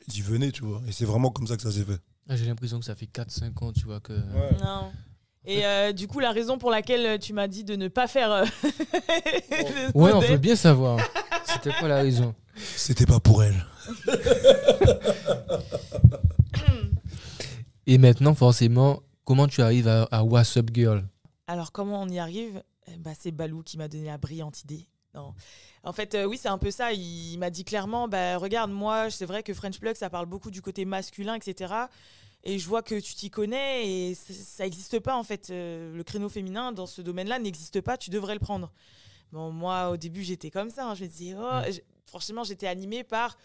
J'ai dit, venez, tu vois. Et c'est vraiment comme ça que ça s'est fait. J'ai l'impression que ça fait 4-5 ans, tu vois, que... Ouais. Non. Et du coup, la raison pour laquelle tu m'as dit de ne pas faire... Ouais, on peut bien savoir. C'était quoi la raison? C'était pas pour elle. Et maintenant, forcément, comment tu arrives à What's Up Girl? Alors, comment on y arrive? C'est Balou qui m'a donné la brillante idée. Non. En fait, oui, c'est un peu ça. Il m'a dit clairement, regarde, moi, c'est vrai que French Plug, ça parle beaucoup du côté masculin, etc. et je vois que tu t'y connais et ça n'existe pas en fait. Le créneau féminin dans ce domaine-là n'existe pas, tu devrais le prendre. Bon, moi, au début, j'étais comme ça. Hein. Je me disais, franchement, j'étais animée par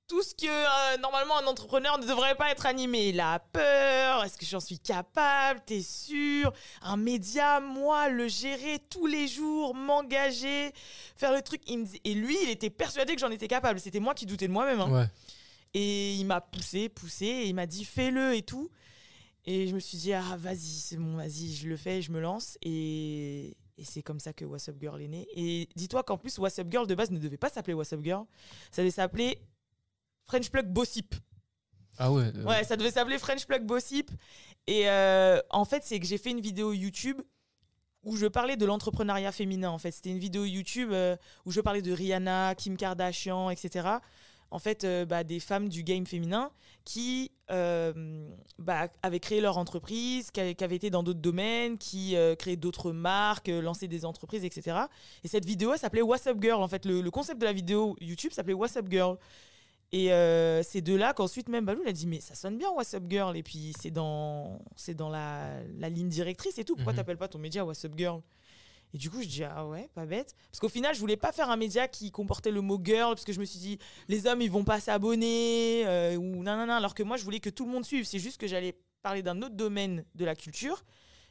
tout ce que normalement un entrepreneur ne devrait pas être animé. La peur, est-ce que j'en suis capable, t'es sûr? Un média, moi, le gérer tous les jours, m'engager, faire le truc. Et lui, il était persuadé que j'en étais capable. C'était moi qui doutais de moi-même. Hein. Ouais. Et il m'a poussé, et il m'a dit fais-le et tout. Et je me suis dit, ah vas-y, c'est bon, vas-y, je le fais, je me lance. Et c'est comme ça que What's Up Girl est né. Et dis-toi qu'en plus, What's Up Girl de base ne devait pas s'appeler What's Up Girl. Ça devait s'appeler French Plug Bossip. Ah ouais. Ouais, ça devait s'appeler French Plug Bossip. Et en fait, c'est que j'ai fait une vidéo YouTube où je parlais de l'entrepreneuriat féminin. En fait, c'était une vidéo YouTube où je parlais de Rihanna, Kim Kardashian, etc. En fait, des femmes du game féminin qui avaient créé leur entreprise, qui avaient été dans d'autres domaines, qui créaient d'autres marques, lançaient des entreprises, etc. Et cette vidéo, elle s'appelait What's Up Girl. En fait, le concept de la vidéo YouTube s'appelait What's Up Girl. Et c'est de là qu'ensuite même Balou a dit mais ça sonne bien What's Up Girl, et puis c'est dans la ligne directrice et tout, pourquoi t'appelles pas ton média What's Up Girl? Et du coup je dis ah ouais, pas bête, parce qu'au final je voulais pas faire un média qui comportait le mot girl, parce que je me suis dit les hommes ils vont pas s'abonner ou nanana, alors que moi je voulais que tout le monde suive. C'est juste que j'allais parler d'un autre domaine de la culture,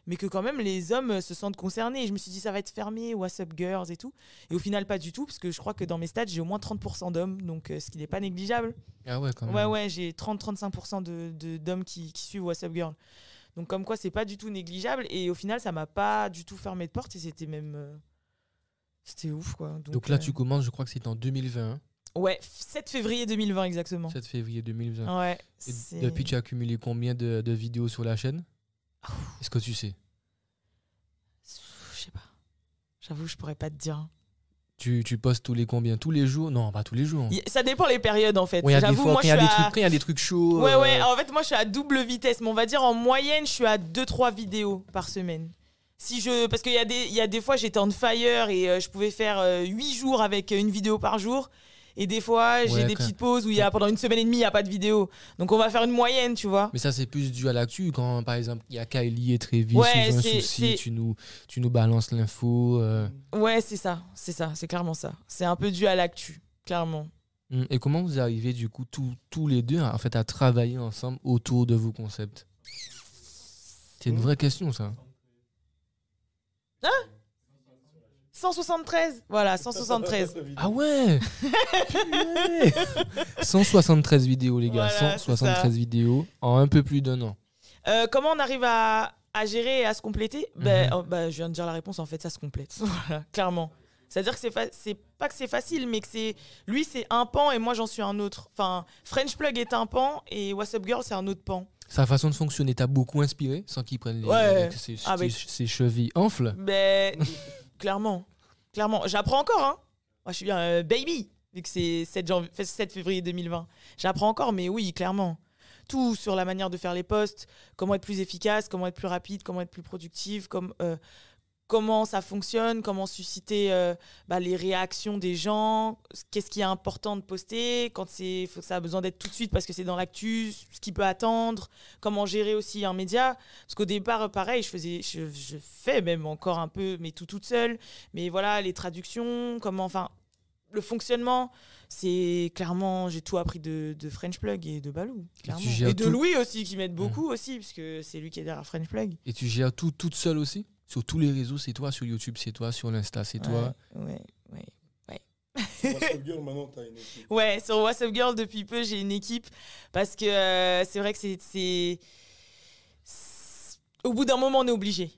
mais que quand même les hommes se sentent concernés. Et je me suis dit ça va être fermé, What's Up Girls et tout. Et au final pas du tout, parce que je crois que dans mes stats j'ai au moins 30% d'hommes, donc ce qui n'est pas négligeable. Ah ouais, quand même. Ouais, j'ai 30-35% d'hommes qui suivent What's Up Girl. Donc comme quoi c'est pas du tout négligeable, et au final ça m'a pas du tout fermé de porte, et c'était même c'était ouf quoi. Donc là tu commences, je crois que c'est en 2020. Ouais, 7 février 2020 exactement. 7 février 2020. Ouais. Et depuis tu as accumulé combien de vidéos sur la chaîne? Est-ce que tu sais? Je sais pas. J'avoue, je pourrais pas te dire. Tu postes tous les combien? Tous les jours? Non, pas tous les jours. Ça dépend les périodes en fait. Ouais, j'avoue, moi il y a des trucs chauds. Ouais, en fait, moi je suis à double vitesse. Mais on va dire en moyenne, je suis à 2-3 vidéos par semaine. Parce qu'il y a des fois, j'étais on fire et je pouvais faire 8 jours avec une vidéo par jour. Et des fois, j'ai des petites pauses où pendant une semaine et demie, il n'y a pas de vidéo. Donc, on va faire une moyenne, tu vois. Mais ça, c'est plus dû à l'actu. Quand, par exemple, il y a Kylie et Travis, ils ont un souci, tu nous balances l'info. Ouais, c'est ça. C'est clairement ça. C'est un peu dû à l'actu, clairement. Et comment vous arrivez, du coup, tous les deux, en fait, à travailler ensemble autour de vos concepts? C'est une vraie question, ça. Hein? 173, voilà, 173. Ah ouais. 173 vidéos, les gars, voilà, 173 vidéos en un peu plus d'un an. Comment on arrive à gérer et à se compléter? Je viens de dire la réponse, en fait, ça se complète, voilà, clairement. C'est-à-dire que c'est pas que c'est facile, mais que lui, c'est un pan et moi, j'en suis un autre. Enfin, French Plug est un pan et What's Up Girl, c'est un autre pan. Sa façon de fonctionner t'a beaucoup inspiré, sans qu'il prenne ses chevilles enflent? Clairement. J'apprends encore, hein. Moi, je suis un baby, vu que c'est 7 février 2020. J'apprends encore, mais oui, clairement. Tout sur la manière de faire les posts, comment être plus efficace, comment être plus rapide, comment être plus productive, comment ça fonctionne, comment susciter les réactions des gens, qu'est-ce qui est important de poster, quand ça a besoin d'être tout de suite parce que c'est dans l'actu, ce qui peut attendre, comment gérer aussi un média. Parce qu'au départ, pareil, je fais même encore un peu, mais toute seule. Mais voilà, les traductions, le fonctionnement, c'est clairement, j'ai tout appris de French Plug et de Balou, clairement. Et de Louis aussi, qui m'aide beaucoup aussi, parce que c'est lui qui est derrière French Plug. Et tu gères tout toute seule aussi? Sur tous les réseaux, c'est toi. Sur YouTube, c'est toi. Sur l'Insta, c'est toi. Ouais. Sur What's Up Girl, maintenant, t'as une équipe. Ouais, sur What's Up Girl, depuis peu, j'ai une équipe. Parce que c'est vrai que c'est... Au bout d'un moment, on est obligé.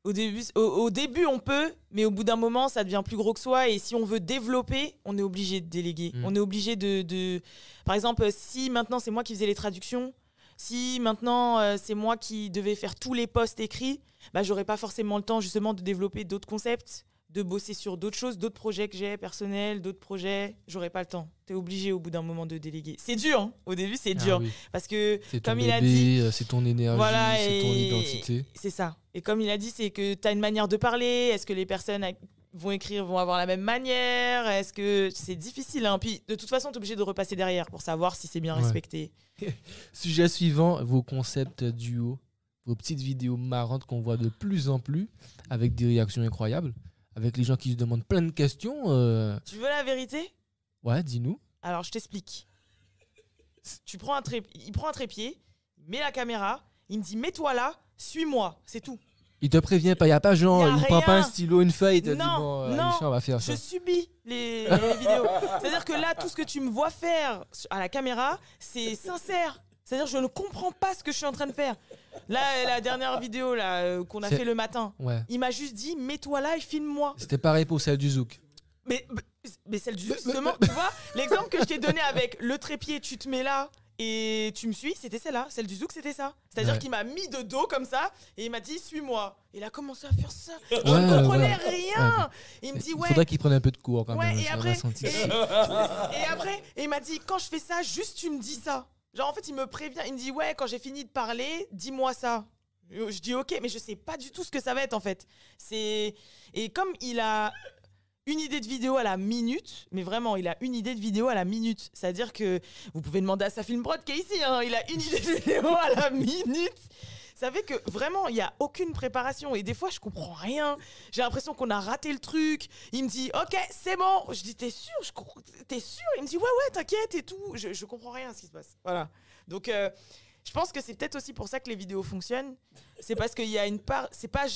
Au début, on peut, mais au bout d'un moment, ça devient plus gros que soi. Et si on veut développer, on est obligé de déléguer. On est obligé de... Par exemple, si maintenant, c'est moi qui faisais les traductions, si maintenant, c'est moi qui devais faire tous les posts écrits, j'aurais pas forcément le temps justement de développer d'autres concepts, de bosser sur d'autres choses, d'autres projets que j'ai personnels, d'autres projets. J'aurais pas le temps. T'es obligé au bout d'un moment de déléguer. C'est dur, hein. Au début, c'est dur. Oui. Parce que, comme il a dit... c'est ton énergie, c'est ton identité. C'est ça. Et comme il a dit, c'est que t'as une manière de parler. Est-ce que les personnes vont avoir la même manière? Est-ce que c'est difficile, hein? Puis de toute façon, t'es obligé de repasser derrière pour savoir si c'est bien respecté. Sujet suivant, vos concepts duo, vos petites vidéos marrantes qu'on voit de plus en plus, avec des réactions incroyables, avec les gens qui se demandent plein de questions. Tu veux la vérité? Ouais, dis-nous. Alors, je t'explique. Il prend un trépied, il met la caméra, il me dit mets-toi là, suis-moi, c'est tout. Il te prévient pas, il n'y a pas genre, il prend pas un stylo, une feuille, il te dit bon, Aïcha, on va faire ça. Je subis les vidéos. C'est-à-dire que là, tout ce que tu me vois faire à la caméra, c'est sincère. C'est-à-dire que je ne comprends pas ce que je suis en train de faire. Là, la dernière vidéo là, qu'on a fait le matin, il m'a juste dit mets-toi là et filme-moi. C'était pareil pour celle du Zouk. Mais celle du Zouk, justement, tu vois, l'exemple que je t'ai donné avec le trépied, tu te mets là et tu me suis, c'était celle-là. Celle du Zouk, c'était ça. C'est-à-dire qu'il m'a mis de dos comme ça et il m'a dit suis-moi. Et il a commencé à faire ça. Je ne comprenais rien. Il me dit Il faudrait qu'il prenne un peu de cours quand même. Et après, il m'a dit quand je fais ça, juste tu me dis ça. Genre en fait, il me prévient, il me dit ouais, quand j'ai fini de parler, dis-moi ça. Je dis ok, mais je sais pas du tout ce que ça va être en fait. Et comme il a une idée de vidéo à la minute, mais vraiment, il a une idée de vidéo à la minute. C'est-à-dire que vous pouvez demander à sa filmprod qui est ici, hein, il a une idée de vidéo à la minute. Ça fait que vraiment, il n'y a aucune préparation. Et des fois, je comprends rien. J'ai l'impression qu'on a raté le truc. Il me dit, ok, c'est bon. Je dis, t'es sûr? T'es sûr? Il me dit, ouais, t'inquiète et tout. Je comprends rien à ce qui se passe. Voilà. Donc, je pense que c'est peut-être aussi pour ça que les vidéos fonctionnent. C'est parce qu'il y a une part... C'est pas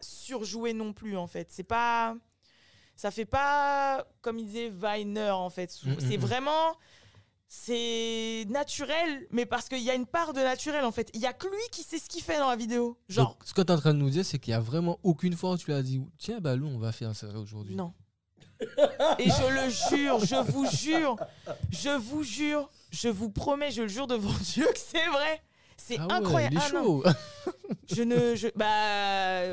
surjoué non plus, en fait. C'est pas... Ça fait pas, comme il disait, Viner, en fait. C'est vraiment... C'est naturel, mais parce qu'il y a une part de naturel, en fait. Il y a que lui qui sait ce qu'il fait dans la vidéo. Genre... Donc, ce que tu es en train de nous dire, c'est qu'il n'y a vraiment aucune fois où tu lui as dit « Tiens, Balou, on va faire ça aujourd'hui. » Non. Et je le jure, je vous jure, je vous promets, je le jure devant Dieu que c'est vrai. C'est incroyable. Il est chaud.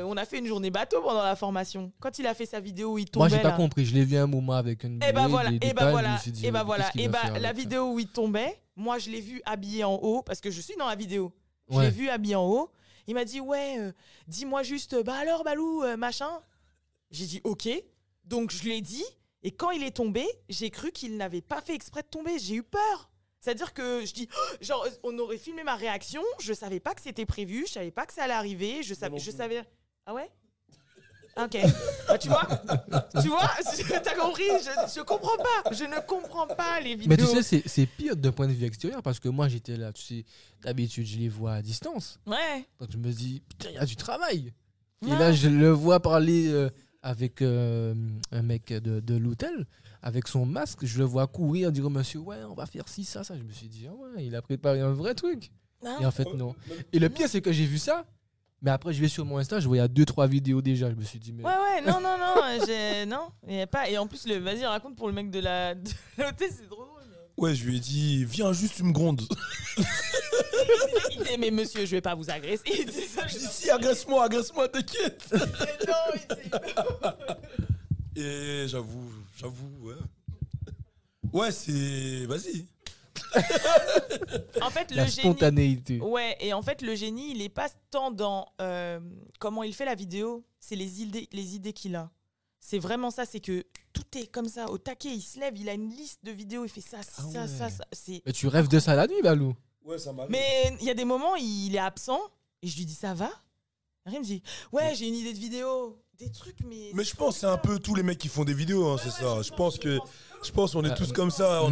On a fait une journée bateau pendant la formation. Quand il a fait sa vidéo où il tombait. Moi, j'ai pas compris. Je l'ai vu un moment avec une. La vidéo où il tombait, moi, je l'ai vu habillé en haut parce que je suis dans la vidéo. Je l'ai vu habillé en haut. Il m'a dit dis-moi juste, alors Balou, machin. J'ai dit ok. Donc je l'ai dit. Et quand il est tombé, j'ai cru qu'il n'avait pas fait exprès de tomber. J'ai eu peur. C'est-à-dire que je dis, genre, on aurait filmé ma réaction, je savais pas que c'était prévu, je savais pas que ça allait arriver, je savais... Ah ouais? Ok. Bah, tu vois, t'as compris, je comprends pas, je ne comprends pas les vidéos. Mais tu sais, c'est pire d'un point de vue extérieur, parce que moi, j'étais là, tu sais, d'habitude, je les vois à distance. Ouais. Donc je me dis, putain, il y a du travail. Et là, je le vois parler avec un mec de l'hôtel. Avec son masque, je le vois courir, dire au monsieur, ouais, on va faire ci, ça. Je me suis dit, ah ouais, il a préparé un vrai truc. Non. Et en fait, non. Et le pire, c'est que j'ai vu ça, mais après, je vais sur mon Insta, je voyais 2-3 vidéos déjà. Je me suis dit, mais. Ouais, non. Non, il y a pas. Et en plus, vas-y, raconte pour le mec de l'hôtel, c'est trop drôle. Ouais, je lui ai dit, viens juste, tu me grondes. Il dit, mais monsieur, je vais pas vous agresser. Il dit ça, je dis, si, agresse-moi, t'inquiète. Mais non, il dit. Et j'avoue, ouais. Ouais, c'est... Vas-y. En fait, la spontanéité. Ouais, et en fait, le génie, il est pas tant dans comment il fait la vidéo, c'est les idées qu'il a. C'est vraiment ça, c'est que tout est comme ça, au taquet, il se lève, il a une liste de vidéos, il fait ça. Mais tu rêves de ça la nuit, Balou? Ouais, ça m'arrive. Mais il y a des moments, il est absent, et je lui dis, ça va? Il me dit, ouais, j'ai une idée de vidéo. Des trucs, mais je pense que c'est un peu tous les mecs qui font des vidéos, hein, c'est ça. Je pense qu'on est tous comme ça.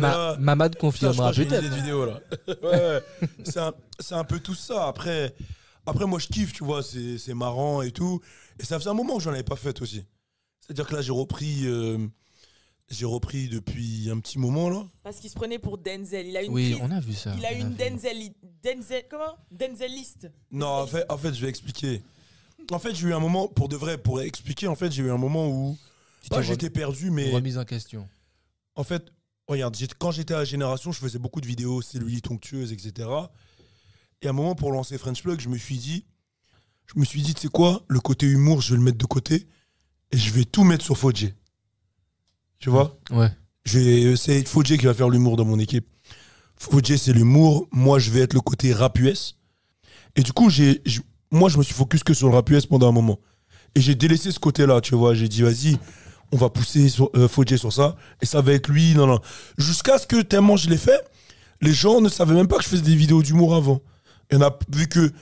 Mamad confirmera peut-être. Des vidéos là. Ouais, c'est un peu tout ça. Après, moi je kiffe, tu vois, c'est marrant et tout. Et ça faisait un moment que j'en avais pas fait aussi. C'est-à-dire que là j'ai repris depuis un petit moment là. Parce qu'il se prenait pour Denzel. Il a une crise. On a vu ça. Il a une comment Denzeliste. Non, en fait, je vais expliquer. En fait, j'ai eu un moment, pour expliquer, en fait, j'ai eu un moment où j'étais perdu, mais... Remise en question. En fait, regarde, quand j'étais à Génération, je faisais beaucoup de vidéos cellulites onctueuses, etc. Et à un moment, pour lancer French Plug, je me suis dit, tu sais quoi, le côté humour, je vais le mettre de côté et je vais tout mettre sur Fodjé. Tu vois? Ouais. C'est Fodjé qui va faire l'humour dans mon équipe. Fodjé, c'est l'humour. Moi, je vais être le côté rap US. Et du coup, moi, je me suis focus que sur le rap US pendant un moment. Et j'ai délaissé ce côté-là, tu vois. J'ai dit, vas-y, on va pousser Fodje sur ça. Et ça va être lui, non. Jusqu'à ce que, tellement je l'ai fait, les gens ne savaient même pas que je faisais des vidéos d'humour avant. Il y en a, vu que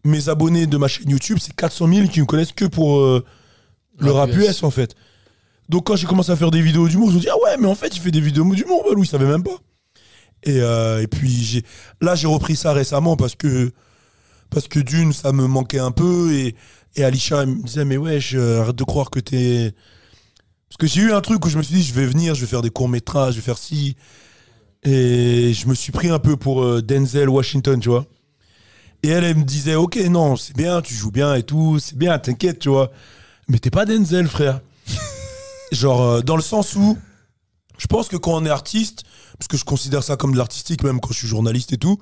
mes abonnés de ma chaîne YouTube, c'est 400 000 qui me connaissent que pour le rap US, en fait. Donc quand j'ai commencé à faire des vidéos d'humour, je me dis, ah ouais, mais en fait, il fait des vidéos d'humour, Balou, il savait même pas. Et puis, j'ai repris ça récemment parce que d'une, ça me manquait un peu. Et Alisha, elle me disait, mais wesh, arrête de croire que t'es... Parce que j'ai eu un truc où je me suis dit, je vais venir, je vais faire des courts-métrages, je vais faire ci. Et je me suis pris un peu pour Denzel Washington, tu vois. Et elle me disait, ok, non, c'est bien, tu joues bien et tout, c'est bien, t'inquiète, tu vois. Mais t'es pas Denzel, frère. Genre, dans le sens où, je pense que quand on est artiste, parce que je considère ça comme de l'artistique, même quand je suis journaliste et tout,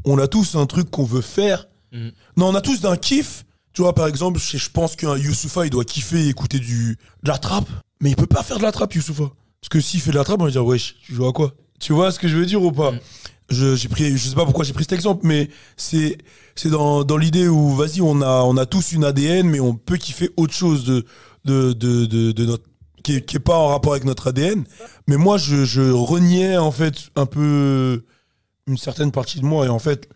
on a tous un truc qu'on veut faire. Non, on a tous d'un kiff. Tu vois, par exemple, je pense qu'un Youssoupha, il doit kiffer écouter de la trappe. Mais il peut pas faire de la trappe, Youssoupha. Parce que s'il fait de la trappe, on va dire, wesh, tu joues à quoi? Tu vois ce que je veux dire ou pas? Je sais pas pourquoi j'ai pris cet exemple, mais c'est dans l'idée où, vas-y, on a tous une ADN, mais on peut kiffer autre chose de notre, qui est pas en rapport avec notre ADN. Mais moi, je reniais, en fait, un peu une certaine partie de moi. Et en fait,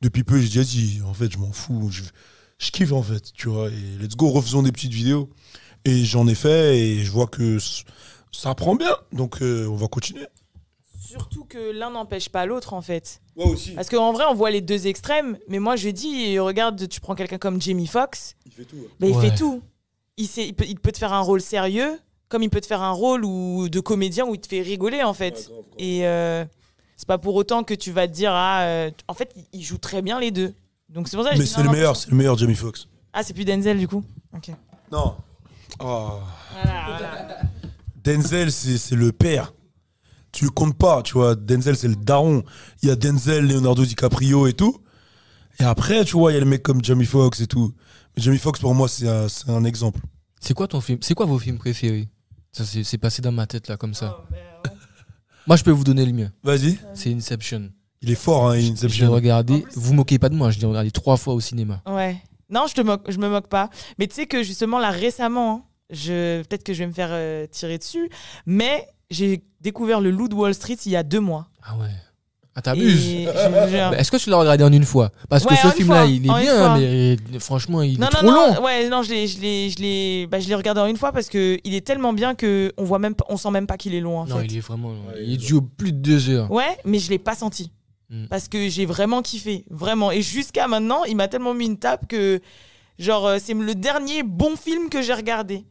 depuis peu, j'ai dit, vas-y, en fait, je m'en fous. Je kiffe, en fait, tu vois. Et let's go, refaisons des petites vidéos. Et j'en ai fait, et je vois que ça prend bien. Donc, on va continuer. Surtout que l'un n'empêche pas l'autre, en fait. Ouais, aussi. Parce qu'en vrai, on voit les deux extrêmes. Mais moi, je dis, regarde, tu prends quelqu'un comme Jamie Foxx. Il fait tout. Ouais. Bah, il fait tout. Il peut te faire un rôle sérieux, comme il peut te faire un rôle de comédien où il te fait rigoler, en fait. Ouais, grave. Et c'est pas pour autant que tu vas te dire, en fait, il joue très bien les deux. Donc c'est pour ça que mais c'est le meilleur Jamie Foxx. Ah, c'est plus Denzel, du coup? Ok. Non. Oh. Voilà. Denzel, c'est le père. Tu le comptes pas, tu vois. Denzel, c'est le daron. Il y a Denzel, Leonardo DiCaprio et tout. Et après, tu vois, il y a le mec comme Jamie Foxx et tout. Mais Jamie Foxx, pour moi, c'est un exemple. C'est quoi ton film? C'est quoi vos films préférés? Ça c'est passé dans ma tête là comme ça. Oh, ouais. Moi, je peux vous donner le mien. Vas-y. C'est Inception. Il est fort, hein, Inception. Je l'ai regardé. Vous moquez pas de moi. Je l'ai regardé 3 fois au cinéma. Ouais. Non, je me moque pas. Mais tu sais que justement là récemment, peut-être que je vais me faire tirer dessus, mais j'ai découvert Le Loup de Wall Street il y a 2 mois. Ah ouais. Ah, t'abuses. Est-ce que tu l'as regardé en une fois? Parce que ce film-là, il est bien, mais franchement, il est trop long. Ouais, non, je l'ai regardé en une fois parce que il est tellement bien que on sent même pas qu'il est long en fait. Non, il est vraiment long. Il dure plus de 2 heures. Ouais, mais je l'ai pas senti. Parce que j'ai vraiment kiffé, vraiment. Et jusqu'à maintenant, il m'a tellement mis une tape que genre c'est le dernier bon film que j'ai regardé.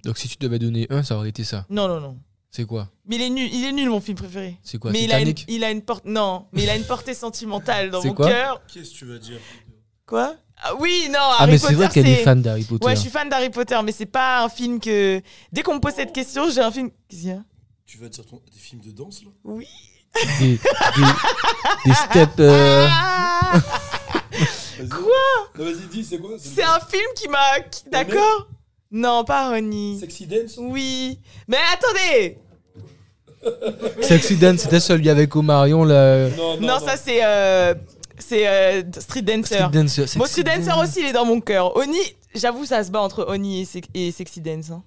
Donc si tu devais donner un, ça aurait été ça. Non. C'est quoi? Mais il est nul mon film préféré. C'est quoi? Mais Titanic? il a une portée sentimentale dans mon cœur. Qu'est-ce que tu veux dire? Quoi? Ah, oui, non, Harry Potter. Mais c'est vrai qu'elle est fan d'Harry Potter. Ouais, je suis fan d'Harry Potter, mais c'est pas un film que... Dès qu'on me pose cette question, j'ai un film... Qu'est-ce qu'il y a? Tu vas dire des films de danse, là? Oui. Des steps... Quoi? Non, vas-y, dis, c'est quoi? C'est un film qui m'a... D'accord? Non, pas Honey. Sexy Dance? Oui. Mais attendez! Sexy Dance, c'était celui avec Omarion là. Non, ça c'est Street Dancer. Street Dancer aussi, il est dans mon cœur. Oni, j'avoue, ça se bat entre Oni et Sexy Dance. Hein.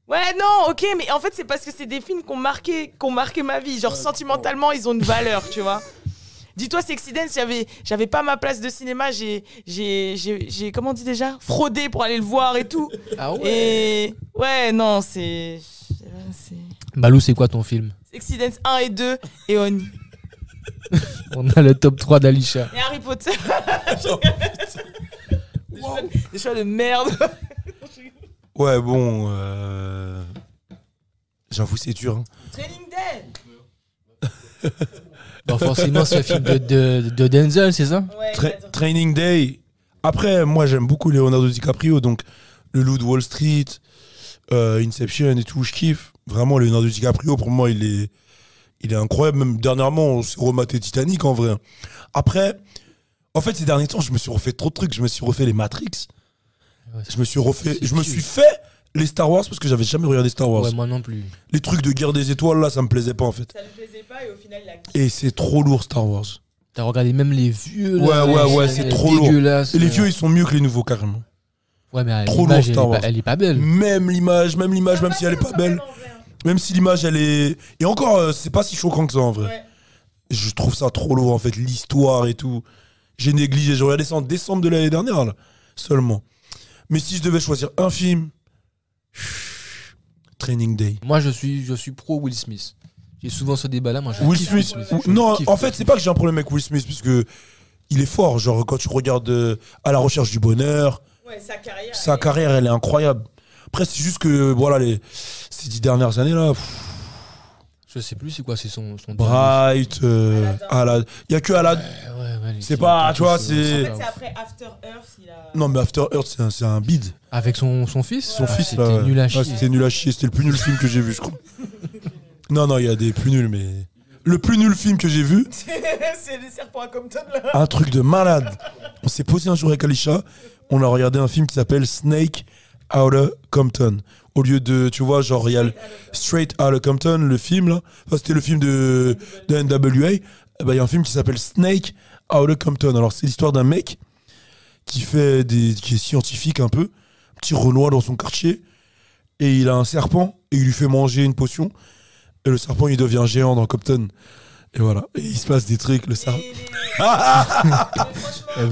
Ouais, non, ok, mais en fait, c'est parce que c'est des films qui ont marqué ma vie. Genre, sentimentalement, ils ont une valeur, tu vois. Dis-toi, Sexy Dance, j'avais pas ma place de cinéma. J'ai comment on dit déjà? Fraudé pour aller le voir et tout. Ah ouais? Et ouais, non, c'est... Balou, c'est quoi ton film? Sexy Dance 1 et 2 et Oni. On a le top 3 d'Alisha. Et Harry Potter. Des choix de merde. Ouais, bon... J'avoue, c'est dur. Hein. Training Day. Bon, forcément, c'est un film de Denzel, c'est ça? Ouais, Training Day. Après, moi, j'aime beaucoup Leonardo DiCaprio, donc Le Loup de Wall Street, Inception et tout, je kiffe. Vraiment, Leonardo DiCaprio, pour moi, il est incroyable. Même dernièrement, on s'est rematé Titanic, en vrai. Après, en fait, ces derniers temps, je me suis refait trop de trucs. Je me suis refait les Matrix. Ouais, je me suis fait les Star Wars parce que j'avais jamais regardé Star Wars. Ouais, moi non plus. Les trucs de guerre des étoiles, là, ça me plaisait pas, en fait. Ça me plaisait pas et au final, il a kiffé. Et c'est trop lourd, Star Wars. T'as regardé même les vieux, là? Ouais, c'est trop lourd. Et les vieux, ils sont mieux que les nouveaux, carrément. Ouais, mais Trop lourd, l'image, Star Wars. elle est pas belle. Même l'image, même si elle est pas belle, même si l'image elle est. Et encore, c'est pas si choquant que ça en vrai. Ouais. Je trouve ça trop lourd en fait, l'histoire et tout. J'ai négligé, j'ai regardé ça en décembre de l'année dernière là, seulement. Mais si je devais choisir un film, Training Day. Moi, je suis pro Will Smith. J'ai souvent ce débat-là. Moi, je Will kiffe Smith. Je Non, kiffe en fait, c'est pas que j'ai un problème avec Will Smith, parce que il est fort. Genre, quand tu regardes À la recherche du bonheur, Ouais, sa carrière, elle est incroyable. Après, c'est juste que, voilà, ces 10 dernières années là, Je sais plus c'est quoi, c'est son Bright, il y a que Aladdin. Ouais, C'est pas, tu vois, En c'est. fait, c'est après After Earth. Non, mais After Earth, c'est un bide. Avec son fils. Son fils, c'était là, ouais. nul à Ouais, chier. c'était nul à chier. C'était le plus nul film que j'ai vu, je crois. Non, il y a des plus nuls, mais. Le plus nul film que j'ai vu, C'est les serpents à Compton là. un truc de malade. On s'est posé un jour avec Alisha, on a regardé un film qui s'appelle Snake Outta Compton. Au lieu de, tu vois, genre, il y a Straight Outta Compton, le film, là. Enfin, c'était le film de NWA. Eh ben, il y a un film qui s'appelle Snake Outta Compton. Alors, c'est l'histoire d'un mec qui est scientifique un peu, petit Renoir dans son quartier, et il a un serpent, et il lui fait manger une potion, et le serpent, il devient géant dans Compton. Et voilà. Et il se passe des trucs, le serpent.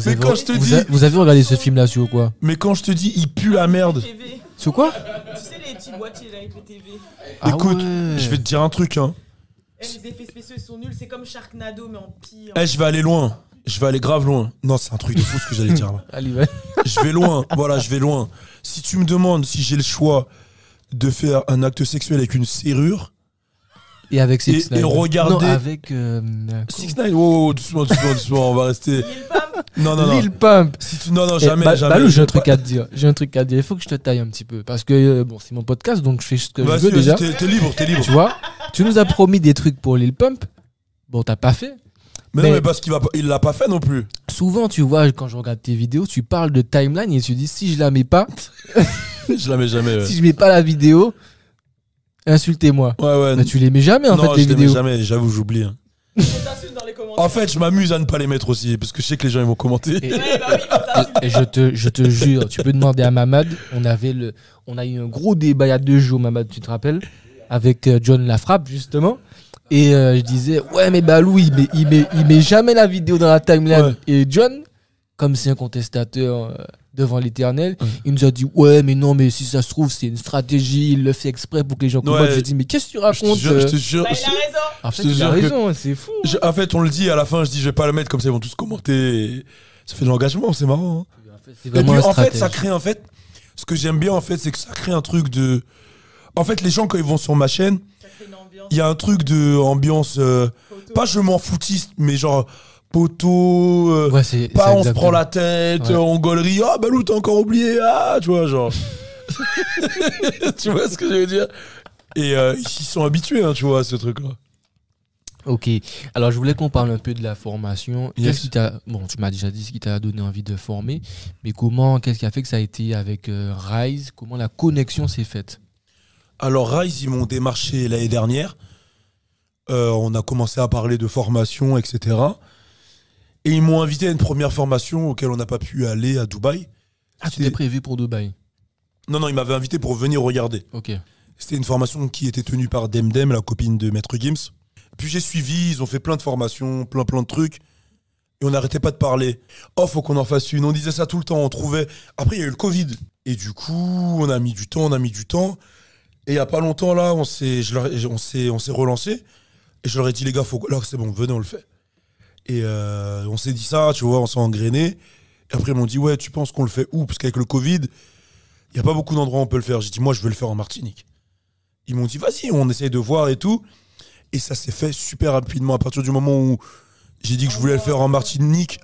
Mais quand je te dis. Vous avez regardé ce film-là sur quoi? Mais quand je te dis, il pue la merde. Sur quoi? Tu sais, les petits boîtiers là avec le TV. Écoute, ouais. je vais te dire un truc, hein. Les effets spéciaux ils sont nuls, c'est comme Sharknado mais en pire. Je vais aller loin. Je vais aller grave loin. Non, c'est un truc de fou ce que j'allais dire là. Allez, ouais. Je vais loin. Voilà, je vais loin. Si tu me demandes si j'ai le choix de faire un acte sexuel avec une serrure. Et avec 6ix9ine. Et regarder. Non, avec. 6ix9ine, wow, doucement, on va rester. Non. Lil Pump. Si tu... Non, jamais. Balou, j'ai un truc à te dire. Il faut que je te taille un petit peu. Parce que, bon, c'est mon podcast, donc je fais ce que je veux déjà. T'es libre. Tu vois, tu nous as promis des trucs pour Lil Pump. Bon, t'as pas fait. Mais non, mais parce qu'il l'a pas fait non plus. Souvent, tu vois, quand je regarde tes vidéos, tu parles de timeline et tu dis si je la mets pas. Je la mets jamais. Ouais. Si je mets pas la vidéo, insultez-moi. Ouais. Mais tu les mets jamais en non, fait, les vidéos. Non, je les mets jamais, j'avoue, j'oublie. Hein. En fait, je m'amuse à ne pas les mettre aussi, parce que je sais que les gens ils vont commenter. Et je te jure, tu peux demander à Mamad, on a eu un gros débat il y a 2 jours, Mamad, tu te rappelles, avec John Lafrappe justement. Et je disais, ouais, mais Balou, il met jamais la vidéo dans la timeline. Ouais. Et John, comme c'est un contestateur devant l'éternel, il nous a dit, ouais, mais non, mais si ça se trouve, c'est une stratégie, il le fait exprès pour que les gens comprennent. Je dis, mais qu'est-ce que tu racontes? Je te jure. Bah, il a raison. En fait, il a raison, c'est fou. En fait, on le dit à la fin, je dis, je vais pas le mettre comme ça, ils vont tous commenter. Et ça fait de l'engagement, c'est marrant. Hein. C'est Et puis, vraiment en fait, ça crée, ce que j'aime bien, en fait, c'est que ça crée un truc de. En fait, les gens, quand ils vont sur ma chaîne, il y a un truc de ambiance, pas je m'en foutiste, mais genre poteau, pas on se prend la tête, on gaulerie, ah Balou t'as encore oublié, ah tu vois genre. Tu vois ce que je veux dire? Et ils sont habitués, hein, tu vois, à ce truc-là. Ok, alors je voulais qu'on parle un peu de la formation. Yes. Bon, tu m'as déjà dit ce qui t'a donné envie de former, mais qu'est-ce qui a fait que ça a été avec Rise? Comment la connexion s'est faite? Alors Rise, ils m'ont démarché l'année dernière. On a commencé à parler de formation, etc. Et ils m'ont invité à une première formation auquel on n'a pas pu aller à Dubaï. Ah, tu t'es prévu pour Dubaï? Non, ils m'avaient invité pour venir regarder. Ok. C'était une formation qui était tenue par Demdem, la copine de Maître Gims. Puis j'ai suivi, ils ont fait plein de formations, plein de trucs. Et on n'arrêtait pas de parler. Oh, faut qu'on en fasse une. On disait ça tout le temps, on trouvait. Après, il y a eu le Covid. Et du coup, on a mis du temps. Et il n'y a pas longtemps, là, on s'est relancé. Et je leur ai dit, les gars, là, c'est bon, venez, on le fait. Et on s'est dit ça, tu vois, on s'est engrainé. Et après, ils m'ont dit, ouais, tu penses qu'on le fait où? Parce qu'avec le Covid, il n'y a pas beaucoup d'endroits où on peut le faire. J'ai dit, moi, je veux le faire en Martinique. Ils m'ont dit, vas-y, on essaye de voir et tout. Et ça s'est fait super rapidement. À partir du moment où j'ai dit que je voulais le faire en Martinique,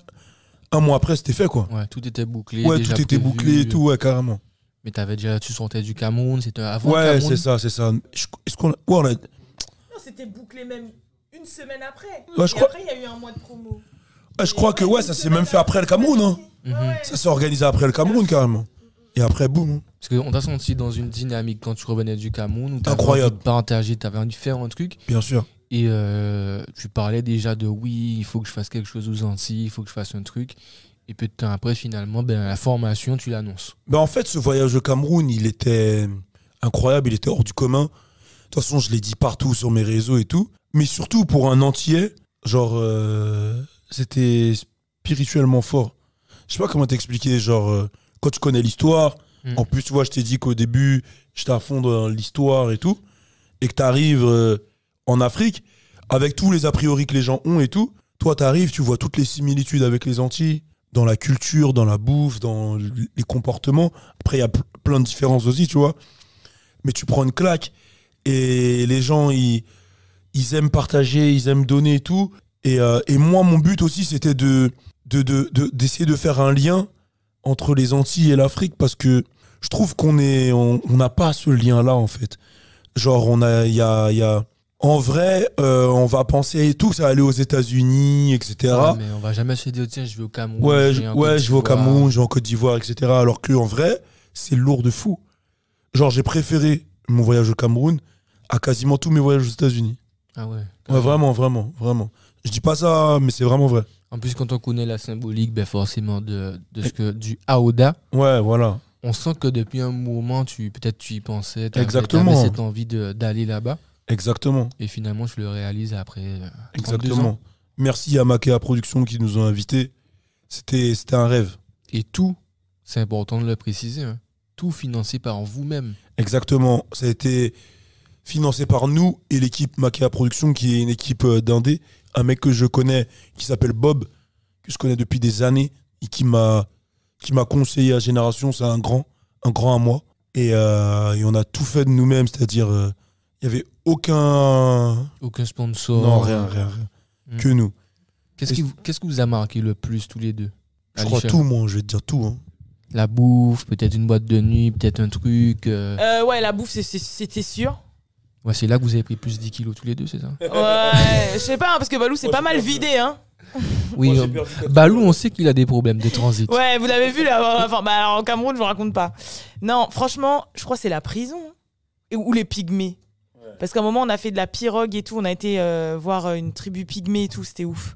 un mois après, c'était fait, quoi. Ouais, tout était bouclé. Ouais, déjà tout était prévu. bouclé et tout, ouais, carrément. Mais tu sortais du Cameroun, c'était avant le Ouais, Cameroun? c'est ça. Est-ce qu'on a... Ouais, on a... Non, c'était bouclé même une semaine après. Ouais, Et après, il y a eu un mois de promo. Ouais, je crois que ça s'est même fait après le Cameroun. Hein. Ouais. Ça s'est organisé après le Cameroun, carrément. Et après, boum. Parce qu'on t'a senti dans une dynamique quand tu revenais du Cameroun où t'avais Incroyable. envie de partager, t'avais envie de faire un truc. Bien sûr. Et tu parlais déjà de oui, il faut que je fasse quelque chose aux Antilles, il faut que je fasse un truc. Et peu de temps après, finalement, la formation, tu l'annonces. En fait, ce voyage au Cameroun, il était incroyable, il était hors du commun. De toute façon, je l'ai dit partout sur mes réseaux et tout. Mais surtout, pour un Antillais, genre, c'était spirituellement fort. Je sais pas comment t'expliquer, genre, quand tu connais l'histoire, en plus, tu vois, je t'ai dit qu'au début, j'étais à fond dans l'histoire et tout, et que t'arrives en Afrique, avec tous les a priori que les gens ont et tout, toi, t'arrives, tu vois toutes les similitudes avec les Antilles, dans la culture, dans la bouffe, dans les comportements. Après, il y a plein de différences aussi, tu vois. Mais tu prends une claque, et les gens, ils aiment partager, ils aiment donner et tout. Et moi, mon but aussi, c'était d'essayer de faire un lien entre les Antilles et l'Afrique, parce que je trouve qu'on n'a pas ce lien-là, en fait. Genre, en vrai, on va penser tous à aller aux États-Unis, etc. Ouais, mais on va jamais se dire, tiens, je vais au Cameroun. Ouais, je vais au Cameroun, je vais en Côte d'Ivoire, etc. Alors qu'en vrai, c'est lourd de fou. Genre, j'ai préféré mon voyage au Cameroun à quasiment tous mes voyages aux États-Unis. Ah ouais. Ouais, vraiment, vraiment, vraiment. Je dis pas ça, mais c'est vraiment vrai. En plus, quand on connaît la symbolique, forcément, du Aouda. Ouais, voilà. On sent que depuis un moment, peut-être tu y pensais. Exactement. T'avais cette envie d'aller là-bas. Exactement. Et finalement, tu le réalises après. Exactement. Merci à Makea Productions qui nous ont invités. C'était un rêve. Et tout, c'est important de le préciser, hein, tout financé par vous-même. Exactement. Ça a été financé par nous et l'équipe Makea Productions, qui est une équipe d'indé. Un mec que je connais, qui s'appelle Bob, que je connais depuis des années, et qui m'a conseillé à Génération. C'est un grand à moi. Et on a tout fait de nous-mêmes, c'est-à-dire, il n'y avait aucun sponsor. Non, rien. Que nous. Qu'est-ce qui vous a marqué le plus, tous les deux? Je crois tout, moi, je vais te dire tout. Hein. La bouffe, peut-être une boîte de nuit, peut-être un truc. Ouais, la bouffe, c'était sûr. Ouais, c'est là que vous avez pris plus 10 kilos tous les deux, c'est ça? Ouais, je sais pas, hein, parce que Balou, c'est pas mal vidé, hein. Oui, Balou, on sait qu'il a des problèmes de transit. Ouais, vous l'avez vu là. Enfin, alors, en Cameroun, je vous raconte pas. Non, franchement, je crois que c'est la prison ou les pygmées. Ouais. Parce qu'à un moment, on a fait de la pirogue et tout. On a été voir une tribu pygmée et tout. C'était ouf.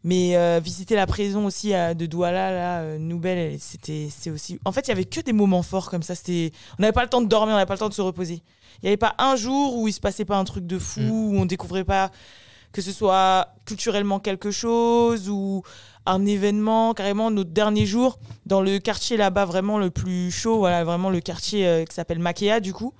Mais visiter la prison aussi de Douala, là, Nouvelle, c'était aussi. En fait, il y avait que des moments forts comme ça. On n'avait pas le temps de dormir, on n'avait pas le temps de se reposer. Il n'y avait pas un jour où il se passait pas un truc de fou, où on découvrait pas que ce soit culturellement quelque chose ou un événement. Carrément, notre dernier jour, dans le quartier là-bas, vraiment le plus chaud, voilà, vraiment le quartier qui s'appelle Makea, du coup,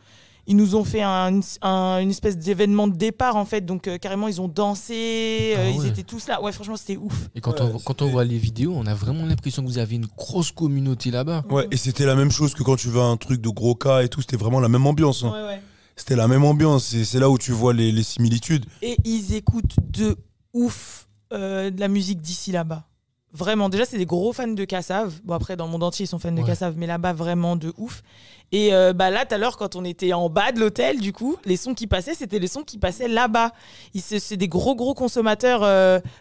ils nous ont fait une espèce d'événement de départ, en fait. Donc, carrément, ils ont dansé, ils étaient tous là. Ouais, franchement, c'était ouf. Et quand on voit les vidéos, on a vraiment l'impression que vous avez une grosse communauté là-bas. Ouais, et c'était la même chose que quand tu vas à un truc de gros cas et tout. C'était vraiment la même ambiance. Hein. Ouais. C'était la même ambiance, c'est là où tu vois les similitudes. Et ils écoutent de ouf de la musique d'ici là-bas. Vraiment, déjà c'est des gros fans de Kassav. Bon après dans le monde entier ils sont fans de Kassav, mais là-bas vraiment de ouf. Et là tout à l'heure quand on était en bas de l'hôtel, du coup, les sons qui passaient, c'était les sons qui passaient là-bas. C'est des gros consommateurs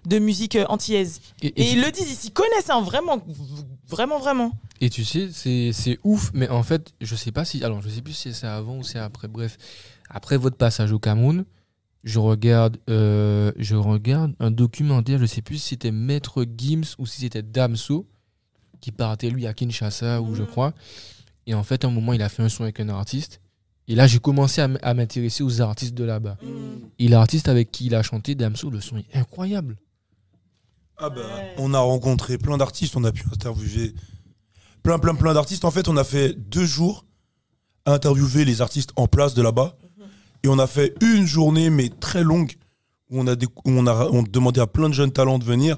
de musique antillaise. Et ils le disent, ils s'y connaissent, hein, vraiment. Et tu sais, c'est ouf, mais en fait, je sais plus si c'est avant ou c'est après. Bref, après votre passage au Cameroun, je regarde un documentaire, je sais plus si c'était Maître Gims ou si c'était Damso, qui partait lui à Kinshasa, ou je crois. Et en fait, à un moment, il a fait un son avec un artiste. Et là, j'ai commencé à m'intéresser aux artistes de là-bas. Et l'artiste avec qui il a chanté, Damso, le son est incroyable. On a rencontré plein d'artistes, on a pu interviewer plein d'artistes. En fait, on a fait 2 jours à interviewer les artistes en place de là-bas. Et on a fait une journée, mais très longue, où on demandait à plein de jeunes talents de venir.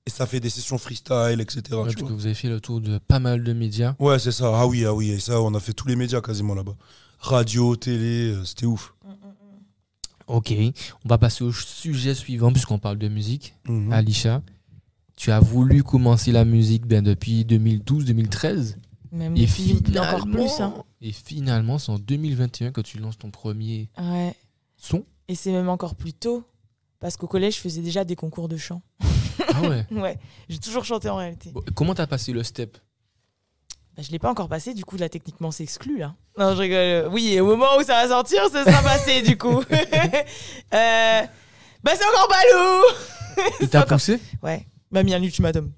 Et ça fait des sessions freestyle, etc. Parce que vous avez fait le tour de pas mal de médias. Ouais, c'est ça. Ah oui. Et ça, on a fait tous les médias quasiment là-bas. Radio, télé, c'était ouf. Ok, on va passer au sujet suivant, puisqu'on parle de musique. Alisha, tu as voulu commencer la musique depuis 2012-2013. Même encore plus. Hein. Et finalement, c'est en 2021 que tu lances ton premier son. Et c'est même encore plus tôt, parce qu'au collège, je faisais déjà des concours de chant. Ah ouais. Ouais, j'ai toujours chanté en réalité. Bon, comment t'as passé le step? Je l'ai pas encore passé, du coup, là, techniquement, c'est exclu, là. Non, je rigole. Oui, et au moment où ça va sortir, ça sera passé, du coup. C'est encore Balou. Il t'a poussé? Ouais, m'a mis un ultimatum.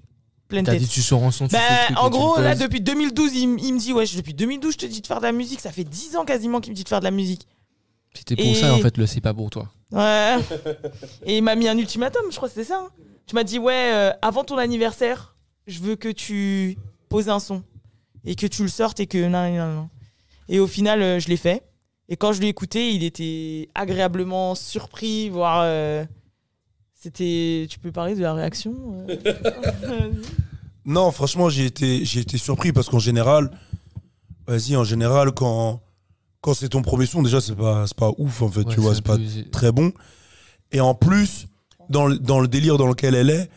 pleine T'as tête. dit tu sors en son, tu Bah, fais le truc en et tu gros, le là, poses. depuis 2012, il me dit, ouais, depuis 2012, je te dis de faire de la musique. Ça fait 10 ans quasiment qu'il me dit de faire de la musique. C'était pour Et- ça, en fait, le c'est pas pour toi. Ouais. Et il m'a mis un ultimatum, je crois que c'était ça. Hein. Tu m'as dit, ouais, avant ton anniversaire, je veux que tu poses un son. Et que tu le sortes et que... Non, non, non. Et au final, je l'ai fait. Et quand je l'ai écouté, il était agréablement surpris, voire... c'était... Tu peux parler de la réaction Non, franchement, j'ai été surpris parce qu'en général, en général, quand c'est ton premier son, déjà, c'est pas ouf, en fait, Ouais, tu vois, un c'est pas peu- très bon. Et en plus, dans le délire dans lequel elle est,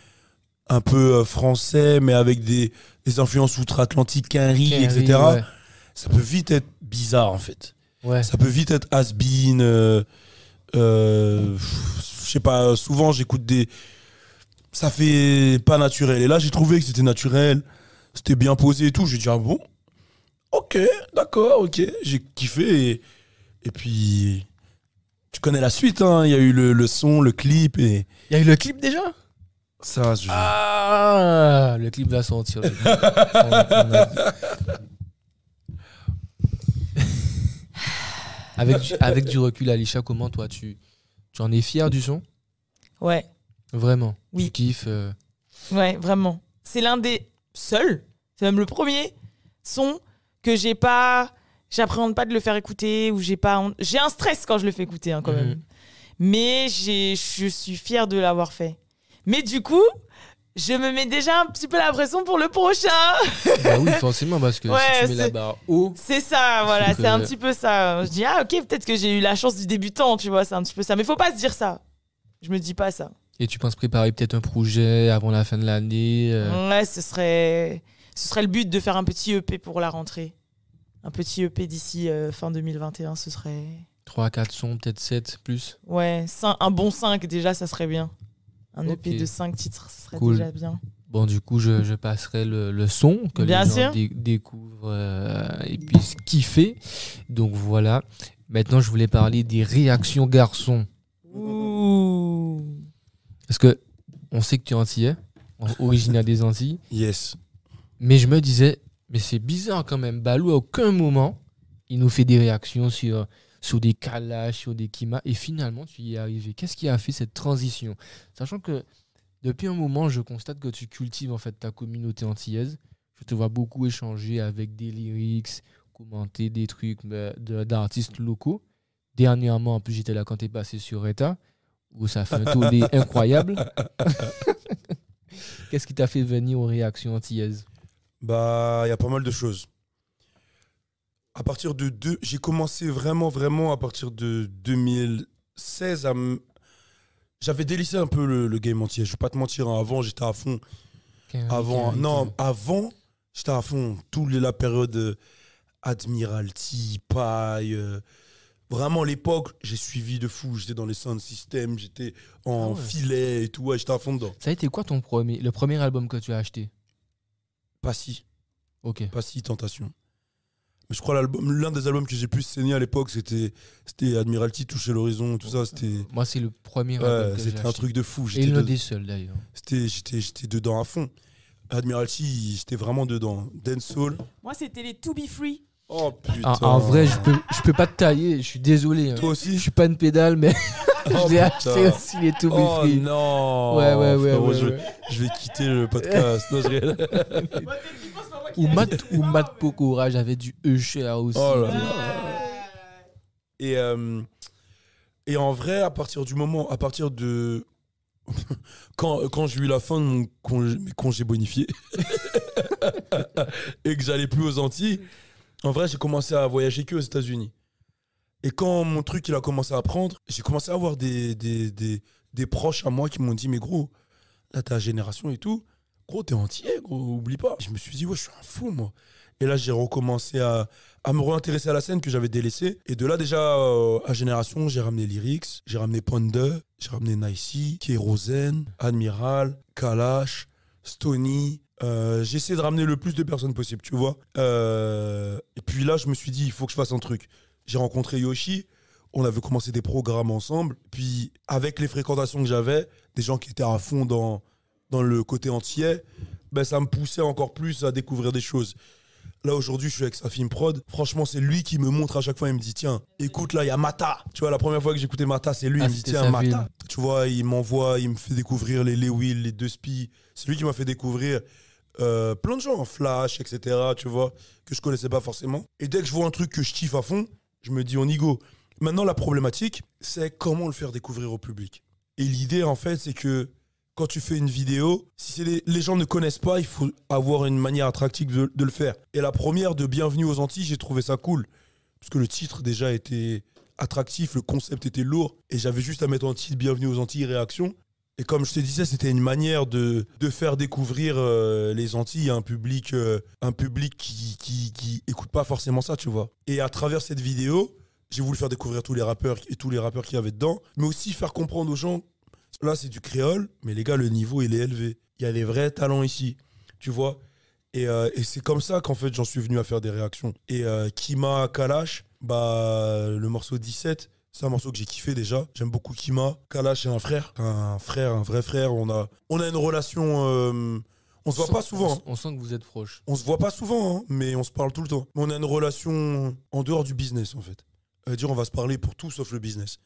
un peu français, mais avec des influences outre-Atlantique, Quinry, Quinry, etc., ouais. ça peut vite être bizarre, en fait. Ouais. Ça peut vite être has-been. Je sais pas, souvent, j'écoute des... Ça fait pas naturel. Et là, j'ai trouvé que c'était naturel, c'était bien posé et tout. J'ai dit, ah bon? Ok, d'accord, ok. J'ai kiffé. Et puis, tu connais la suite, hein. Il y a eu le son, le clip et Il y a eu le clip déjà? ça. Ah, le clip va sortir. le clip. On a dit. Avec du recul, Alisha, comment toi, tu en es fier du son? Ouais, Vraiment? Oui. Tu kiffes ouais, vraiment. C'est l'un des seuls, c'est même le premier son que j'appréhende pas de le faire écouter ou j'ai un stress quand je le fais écouter hein, quand Mhm. même. Mais je suis fière de l'avoir fait. Mais du coup, je me mets déjà un petit peu la pression pour le prochain. Bah oui, forcément, parce que Ouais, si tu mets la c'est- barre haut, C'est ça, voilà, Faut que- c'est un petit peu ça. Je dis, ah ok, peut-être que j'ai eu la chance du débutant, tu vois, c'est un petit peu ça. Mais faut pas se dire ça. Je me dis pas ça. et tu penses préparer peut-être un projet avant la fin de l'année. Ouais, ce serait le but de faire un petit EP pour la rentrée. Un petit EP d'ici fin 2021, ce serait... 3, 4 sons, peut-être 7 plus. Ouais, un bon 5 déjà, ça serait bien. Un EP Ok. de 5 titres, ça serait Cool. déjà bien. Bon, du coup, je passerai le son que Bien les gens sûr. découvrent et puissent kiffer. Donc voilà. Maintenant, je voulais parler des réactions garçons. Ouh. Parce que on sait que tu es antillais, originaire des Antilles. Yes. Mais je me disais, mais c'est bizarre quand même. Balou, à aucun moment, il nous fait des réactions sur des Kalash, sur des Kima. Et finalement, tu y es arrivé. Qu'est-ce qui a fait cette transition? Sachant que depuis un moment, je constate que tu cultives en fait ta communauté antillaise. Je te vois beaucoup échanger avec des lyrics, commenter des trucs d'artistes locaux. Dernièrement, en plus, j'étais là quand tu es passé sur Reta, où ça fait un tollé incroyable. Qu'est-ce qui t'a fait venir aux réactions antillaises? Bah, il y a pas mal de choses. À partir de j'ai commencé vraiment à partir de 2016 j'avais délaissé un peu le game entier. Je vais pas te mentir, hein. Avant j'étais à fond. Avant j'étais à fond. La période Admiralty, Paille. Vraiment l'époque, j'ai suivi de fou. J'étais dans les sound systems, j'étais en filet et tout. Ouais, j'étais à fond dedans. Ça a été quoi le premier album que tu as acheté? Passy, Ok. Tentation. Mais je crois l'un des albums que j'ai pu saigner à l'époque, c'était Admiralty, Toucher l'horizon, tout ça. C'était Moi, c'est le premier album que j'ai c'était un acheté. truc de fou. Et l'un des seuls d'ailleurs. J'étais dedans à fond. Admiralty, j'étais vraiment dedans. Dancehall. Moi, c'était les To Be Free. Oh putain. En vrai, je peux pas te tailler, je suis désolé. Hein. Toi Je aussi. suis pas une pédale, mais Oh, j'ai putain. acheté aussi les To Be Oh Free. non. Ouais, Frérot, ouais. je vais quitter le podcast. Non, je rigole. Ou Matt Pokora, j'avais du Usher aussi. Oh là là. Et en vrai, à partir de quand j'ai eu la fin de mes congés bonifiés et que j'allais plus aux Antilles, en vrai, j'ai commencé à voyager que aux États-Unis. Et quand mon truc il a commencé à prendre, j'ai commencé à avoir des proches à moi qui m'ont dit, mais gros, là ta génération et tout, gros t'es antillais, gros, oublie pas. Je me suis dit, ouais, je suis un fou moi. Et là j'ai recommencé à me réintéresser à la scène que j'avais délaissée. Et de là déjà à Génération, j'ai ramené Lyrics, j'ai ramené Panda, j'ai ramené Nicey, Kérosen, Admiral, Kalash, Stony. J'ai essayé de ramener le plus de personnes possible, tu vois. Et puis là je me suis dit, il faut que je fasse un truc. J'ai rencontré Yoshi, on avait commencé des programmes ensemble. Puis avec les fréquentations que j'avais, des gens qui étaient à fond dans le côté antillais, ben, ça me poussait encore plus à découvrir des choses. Là, aujourd'hui, je suis avec sa film prod. Franchement, c'est lui qui me montre à chaque fois. Il me dit, tiens, écoute, là, il y a Mata. Tu vois, la première fois que j'écoutais Mata, c'est lui. Il me dit, tiens, Mata. Tu vois, il m'envoie, il me fait découvrir les Will, les Deux Spies. C'est lui qui m'a fait découvrir plein de gens, Flash, etc., tu vois, que je connaissais pas forcément. Et dès que je vois un truc que je kiffe à fond, je me dis, on y go. Maintenant, la problématique, c'est comment le faire découvrir au public. Et l'idée, en fait, c'est que quand tu fais une vidéo, si les gens ne connaissent pas, il faut avoir une manière attractive de le faire. Et la première de Bienvenue aux Antilles, j'ai trouvé ça cool. Parce que le titre déjà était attractif, le concept était lourd. Et j'avais juste à mettre en titre Bienvenue aux Antilles, réaction. Et comme je te disais, c'était une manière de faire découvrir les Antilles à un public qui écoute pas forcément ça, tu vois. Et à travers cette vidéo, j'ai voulu faire découvrir tous les rappeurs qu'il y avait dedans, mais aussi faire comprendre aux gens. Là, c'est du créole, mais les gars, le niveau, il est élevé. Il y a des vrais talents ici, tu vois. Et c'est comme ça qu'en fait, j'en suis venu à faire des réactions. Et Kima, Kalash, le morceau 17, c'est un morceau que j'ai kiffé déjà. J'aime beaucoup Kima. Kalash est un vrai frère. On a une relation... on se voit pas souvent. On sent que vous êtes proches. On se voit pas souvent, hein, mais on se parle tout le temps. Mais on a une relation en dehors du business, en fait. Dire on va se parler pour tout sauf le business.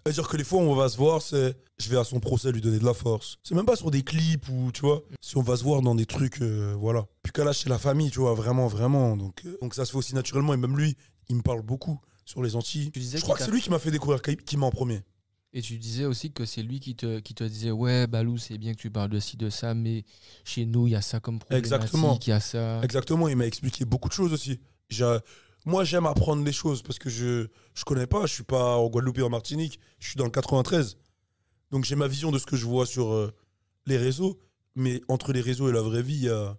C'est-à-dire que les fois où on va se voir, c'est je vais à son procès lui donner de la force. C'est même pas sur des clips ou tu vois, si on va se voir dans des trucs, voilà. Puis Kalash, c'est la famille, tu vois, vraiment. Donc ça se fait aussi naturellement. Et même lui, il me parle beaucoup sur les Antilles. Je crois que c'est lui qui m'a fait découvrir Kima en premier. Et tu disais aussi que c'est lui qui te disait ouais, Balou, c'est bien que tu parles de ci, de ça, mais chez nous, il y a ça comme problématique. Exactement. Il y a ça. Exactement, il m'a expliqué beaucoup de choses aussi. Moi, j'aime apprendre des choses parce que je connais pas. Je suis pas en Guadeloupe et en Martinique. Je suis dans le 93. Donc, j'ai ma vision de ce que je vois sur les réseaux. Mais entre les réseaux et la vraie vie, il y a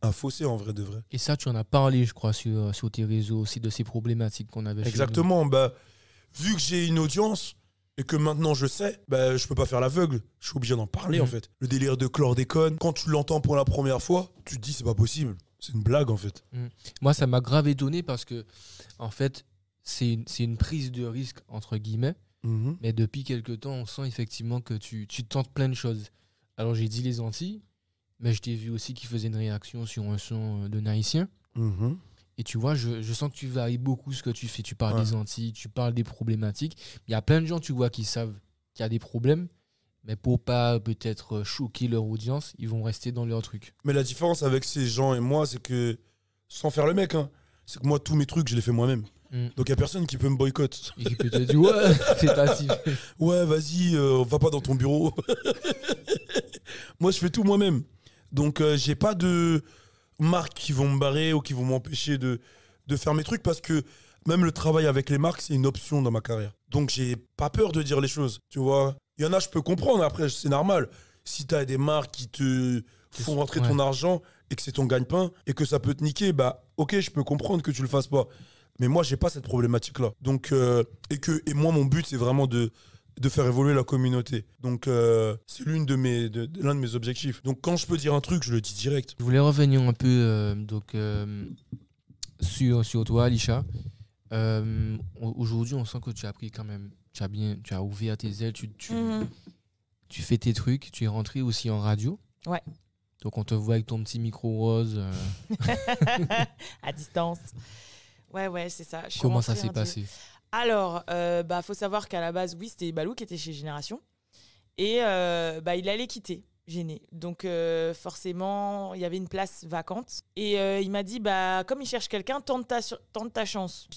un fossé en vrai de vrai. Et ça, tu en as parlé, je crois, sur tes réseaux aussi, de ces problématiques qu'on avait. Exactement. Vu que j'ai une audience et que maintenant je sais, je peux pas faire l'aveugle. Je suis obligé d'en parler en fait. Le délire de chlordécone, quand tu l'entends pour la première fois, tu te dis c'est pas possible. C'est une blague en fait. Moi, ça m'a grave étonné parce que, en fait, c'est une prise de risque, entre guillemets. Mais depuis quelques temps, on sent effectivement que tu tentes plein de choses. Alors, j'ai dit les Antilles, mais je t'ai vu aussi qui faisait une réaction sur un son de Naïtien. Et tu vois, je sens que tu varies beaucoup ce que tu fais. Tu parles des Antilles, tu parles des problématiques. Il y a plein de gens, tu vois, qui savent qu'il y a des problèmes. Mais pour pas peut-être choquer leur audience, ils vont rester dans leur truc. Mais la différence avec ces gens et moi, c'est que, sans faire le mec, hein, c'est que moi, tous mes trucs, je les fais moi-même. Donc, il n'y a personne qui peut me boycotter. Et qui peut te dire, ouais, c'est passif. Ouais, vas-y, va pas dans ton bureau. Moi, je fais tout moi-même. Donc, j'ai pas de marques qui vont me barrer ou qui vont m'empêcher de faire mes trucs parce que même le travail avec les marques, c'est une option dans ma carrière. Donc, j'ai pas peur de dire les choses, tu vois. Il y en a, je peux comprendre. Après, c'est normal. Si tu as des marques qui te font rentrer ton argent et que c'est ton gagne-pain et que ça peut te niquer, ok, je peux comprendre que tu le fasses pas. Mais moi, j'ai pas cette problématique-là. Donc, et moi, mon but, c'est vraiment de faire évoluer la communauté. Donc, c'est l'un de mes objectifs. Donc, quand je peux dire un truc, je le dis direct. Je voulais revenir un peu sur toi, Alisha. Aujourd'hui, on sent que tu as pris quand même. Tu as ouvert tes ailes, tu fais tes trucs, tu es rentré aussi en radio. Ouais. Donc on te voit avec ton petit micro rose. À distance. Ouais, c'est ça. Comment ça s'est passé ? Alors, faut savoir qu'à la base, oui, c'était Balou qui était chez Génération. Et il allait quitter Géné. Donc forcément, il y avait une place vacante. Et il m'a dit, comme il cherche quelqu'un, tente ta chance.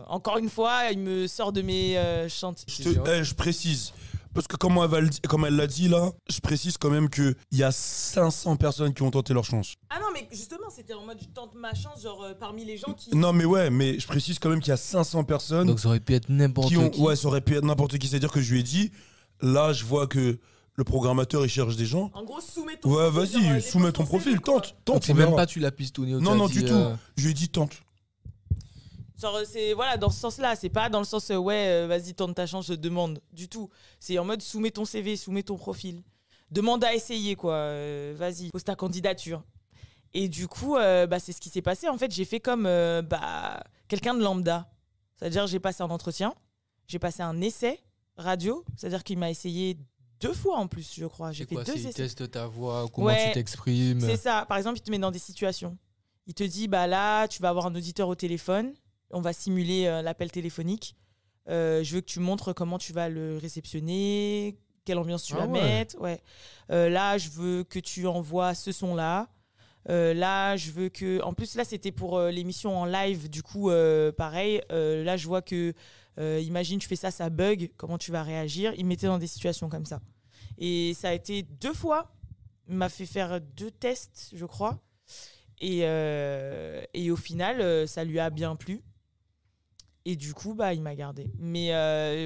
Encore une fois, il me sort de mes chantiers. Je précise. Parce que comme elle l'a dit là, je précise quand même qu'il y a 500 personnes qui ont tenté leur chance. Ah non, mais justement, c'était en mode je tente ma chance, genre parmi les gens qui... Non, mais ouais, mais je précise quand même qu'il y a 500 personnes. Donc ça aurait pu être n'importe qui. Ouais, ça aurait pu être n'importe qui. C'est-à-dire que je lui ai dit, là, je vois que le programmateur, il cherche des gens. En gros, soumets ton profil. Ouais, vas-y, soumets ton profil, tente. C'est même pas tu l'as pistonné au Non, du tout. Je lui ai dit, tente. Genre, c'est dans ce sens-là, c'est pas dans le sens vas-y, tente ta chance, je demande du tout. C'est en mode soumets ton CV, soumets ton profil. Demande à essayer, quoi. Vas-y, pose ta candidature. Et du coup, c'est ce qui s'est passé. En fait, j'ai fait comme quelqu'un de lambda. C'est-à-dire, j'ai passé un entretien, j'ai passé un essai radio, c'est-à-dire qu'il m'a essayé 2 fois en plus, je crois. J'ai C'est fait quoi, 2 c'est essais. il teste ta voix, comment Ouais, tu t'exprimes. c'est ça. Par exemple, il te met dans des situations. Il te dit, bah là, tu vas avoir un auditeur au téléphone. On va simuler l'appel téléphonique. Je veux que tu montres comment tu vas le réceptionner, quelle ambiance tu vas mettre. Ouais. Là, je veux que tu envoies ce son-là. Là, je veux que... En plus, là, c'était pour l'émission en live. Du coup, pareil. Là, je vois que... imagine, tu fais ça, ça bug. Comment tu vas réagir? Il me mettait dans des situations comme ça. Et ça a été 2 fois. Il m'a fait faire 2 tests, je crois. Et au final, ça lui a bien plu. Et du coup, bah, il m'a gardé. Mais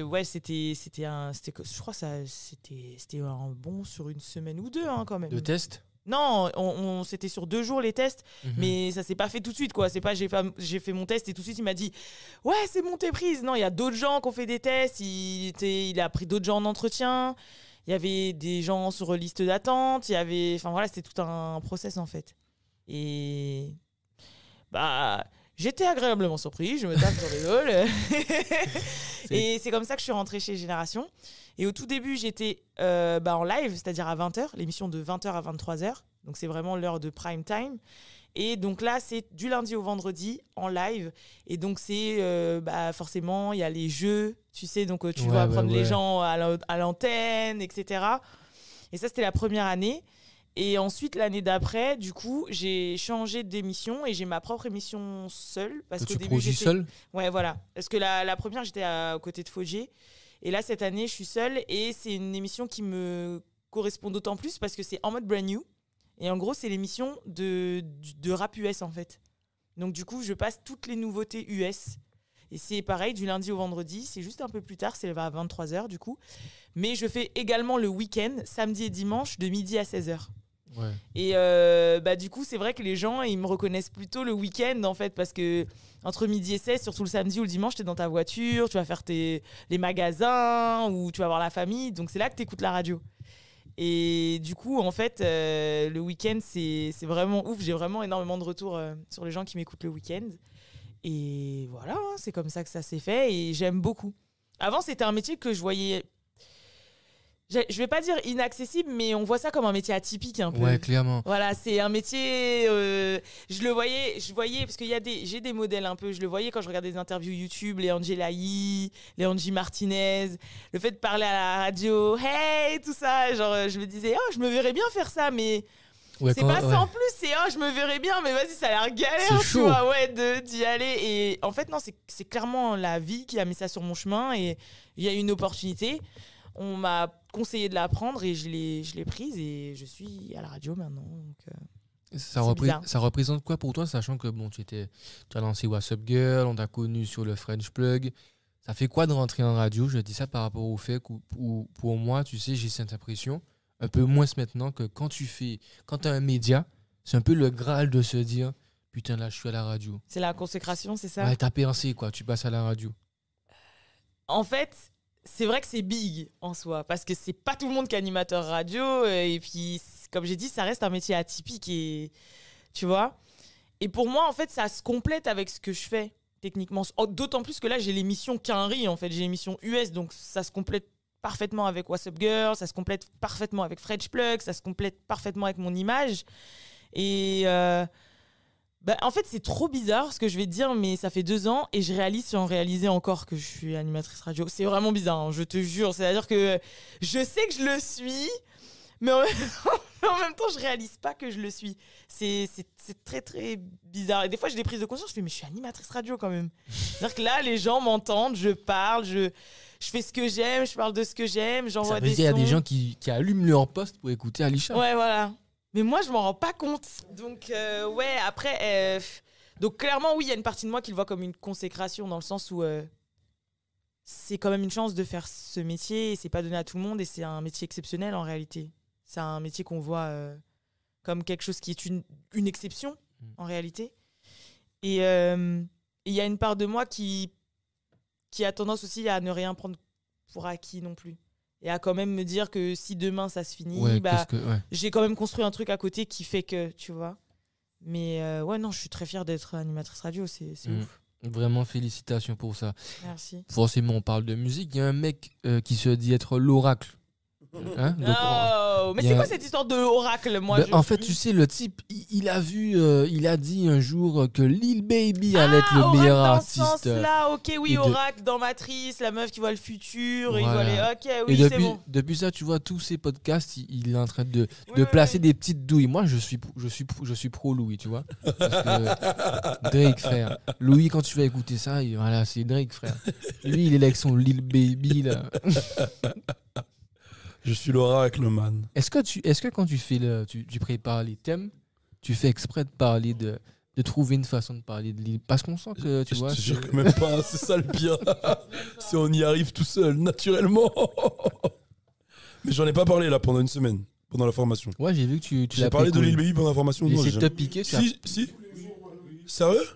ouais, je crois que c'était un bon sur une semaine ou 2 hein, quand même. De test? Non, c'était sur 2 jours les tests, mais ça s'est pas fait tout de suite, quoi. C'est pas j'ai fait mon test et tout de suite il m'a dit ouais, c'est bon, t'es prise. Non, il y a d'autres gens qui ont fait des tests. Il a pris d'autres gens en entretien. Il y avait des gens sur liste d'attente. Enfin voilà, c'était tout un process en fait. Et bah j'étais agréablement surpris. Je me tape sur l'épaule. Et c'est comme ça que je suis rentrée chez Génération. Et au tout début, j'étais en live, c'est-à-dire à 20h, l'émission de 20h à 23h. Donc, c'est vraiment l'heure de prime time. Et donc là, c'est du lundi au vendredi en live. Et donc, c'est forcément, il y a les jeux, tu sais, donc tu vas prendre les gens à l'antenne, etc. Et ça, c'était la première année. Et ensuite, l'année d'après, du coup, j'ai changé d'émission et j'ai ma propre émission seule. Parce que qu'au tu début, produis seule? Ouais, voilà. Parce que la première, j'étais aux côtés de Faugier. Et là, cette année, je suis seule et c'est une émission qui me correspond d'autant plus parce que c'est en mode brand new. Et en gros, c'est l'émission de rap US, en fait. Donc, du coup, je passe toutes les nouveautés US. Et c'est pareil, du lundi au vendredi. C'est juste un peu plus tard, c'est à 23h, du coup. Mais je fais également le week-end, samedi et dimanche, de midi à 16h. Ouais. Et du coup, c'est vrai que les gens, ils me reconnaissent plutôt le week-end, en fait, parce que entre midi et 16, surtout le samedi ou le dimanche, t'es dans ta voiture, tu vas faire les magasins ou tu vas voir la famille. Donc, c'est là que t'écoutes la radio. Et du coup, en fait, le week-end, c'est vraiment ouf. J'ai vraiment énormément de retours sur les gens qui m'écoutent le week-end. Et voilà, hein, c'est comme ça que ça s'est fait et j'aime beaucoup. Avant, c'était un métier que je voyais... Je vais pas dire inaccessible, mais on voit ça comme un métier atypique un peu. Ouais, clairement. Voilà, c'est un métier. Je voyais parce que j'ai des modèles un peu. Je le voyais quand je regardais des interviews YouTube, les Angela Yee, les Angie Martinez, le fait de parler à la radio, hey, tout ça. Genre, je me disais, oh, je me verrais bien faire ça, mais c'est pas ça en plus. C'est oh, je me verrais bien, mais vas-y, ça a l'air galère, tu vois, ouais, d'y aller. Et en fait, non, c'est clairement la vie qui a mis ça sur mon chemin et il y a eu une opportunité. On m'a conseillé de la prendre et je l'ai prise et je suis à la radio maintenant. Donc, ça représente quoi pour toi, sachant que bon, tu as lancé What's Up Girl, on t'a connu sur le French Plug. Ça fait quoi de rentrer en radio? Je dis ça par rapport au fait que pour moi, tu sais, j'ai cette impression, un peu moins maintenant, que quand tu as un média, c'est un peu le Graal de se dire putain, là, je suis à la radio. C'est la consécration, c'est ça? Ouais, t'as pensé quoi, tu passes à la radio. En fait, c'est vrai que c'est big en soi, parce que c'est pas tout le monde qui est animateur radio, et puis, comme j'ai dit, ça reste un métier atypique, et tu vois. Et pour moi, en fait, ça se complète avec ce que je fais, techniquement. D'autant plus que là, j'ai l'émission Quinry, en fait, j'ai l'émission US, donc ça se complète parfaitement avec What's Up Girl, ça se complète parfaitement avec French Plug, ça se complète parfaitement avec mon image. Et... en fait, c'est trop bizarre ce que je vais te dire, mais ça fait 2 ans et je réalise sans réaliser encore que je suis animatrice radio. C'est vraiment bizarre, hein, je te jure. C'est-à-dire que je sais que je le suis, mais en même temps, je réalise pas que je le suis. C'est très, très bizarre. Et des fois, j'ai des prises de conscience, je fais, mais je suis animatrice radio quand même. C'est-à-dire que là, les gens m'entendent, je parle, je fais ce que j'aime, je parle de ce que j'aime, j'envoie des sons. Il y a des gens qui allument leur poste pour écouter Alisha. Ouais, voilà. Mais moi, je m'en rends pas compte. Donc, ouais, après... donc, clairement, oui, il y a une partie de moi qui le voit comme une consécration, dans le sens où c'est quand même une chance de faire ce métier, et c'est pas donné à tout le monde, et c'est un métier exceptionnel, en réalité. C'est un métier qu'on voit comme quelque chose qui est une exception, en réalité. Et il y a une part de moi qui a tendance aussi à ne rien prendre pour acquis non plus. Et à quand même me dire que si demain ça se finit, j'ai quand même construit un truc à côté qui fait que, tu vois. Mais ouais, non, je suis très fière d'être animatrice radio, c'est ouf. Vraiment, félicitations pour ça. Merci. Forcément, on parle de musique. Il y a un mec qui se dit être l'oracle Hein? Donc, Oh, mais il y c'est a- quoi cette histoire de oracle, moi Ben, en fait, tu sais, le type, il a vu, il a dit un jour que Lil Baby allait être le Oracle meilleur dans artiste. ce sens-là, ok, oui, et de- Oracle dans Matrice, la meuf qui voit le futur, il voit Voilà. les... Ok, Et oui, c'est bon. depuis ça, tu vois, tous ces podcasts, il est en train de Oui, placer oui. des petites douilles. Moi, je suis pro Louis, tu vois. Parce que Drake, frère. Louis, quand tu vas écouter ça, voilà, c'est Drake, frère. Lui, il est là avec son Lil Baby, là. Je suis l'oracle, man. Est-ce que quand tu fais tu prépares les thèmes, tu fais exprès de parler de trouver une façon de parler de Lil, parce qu'on sent que, tu Je vois, te c'est- jure que même pas, c'est ça le pire. C'est on y arrive tout seul, naturellement. Mais j'en ai pas parlé là pendant une semaine, pendant la formation. Ouais, j'ai vu que tu J'ai l'as parlé de préconisé. Lil Baby pendant la formation. J'ai Non, essayé de j'ai te piquer. Si. Sérieux?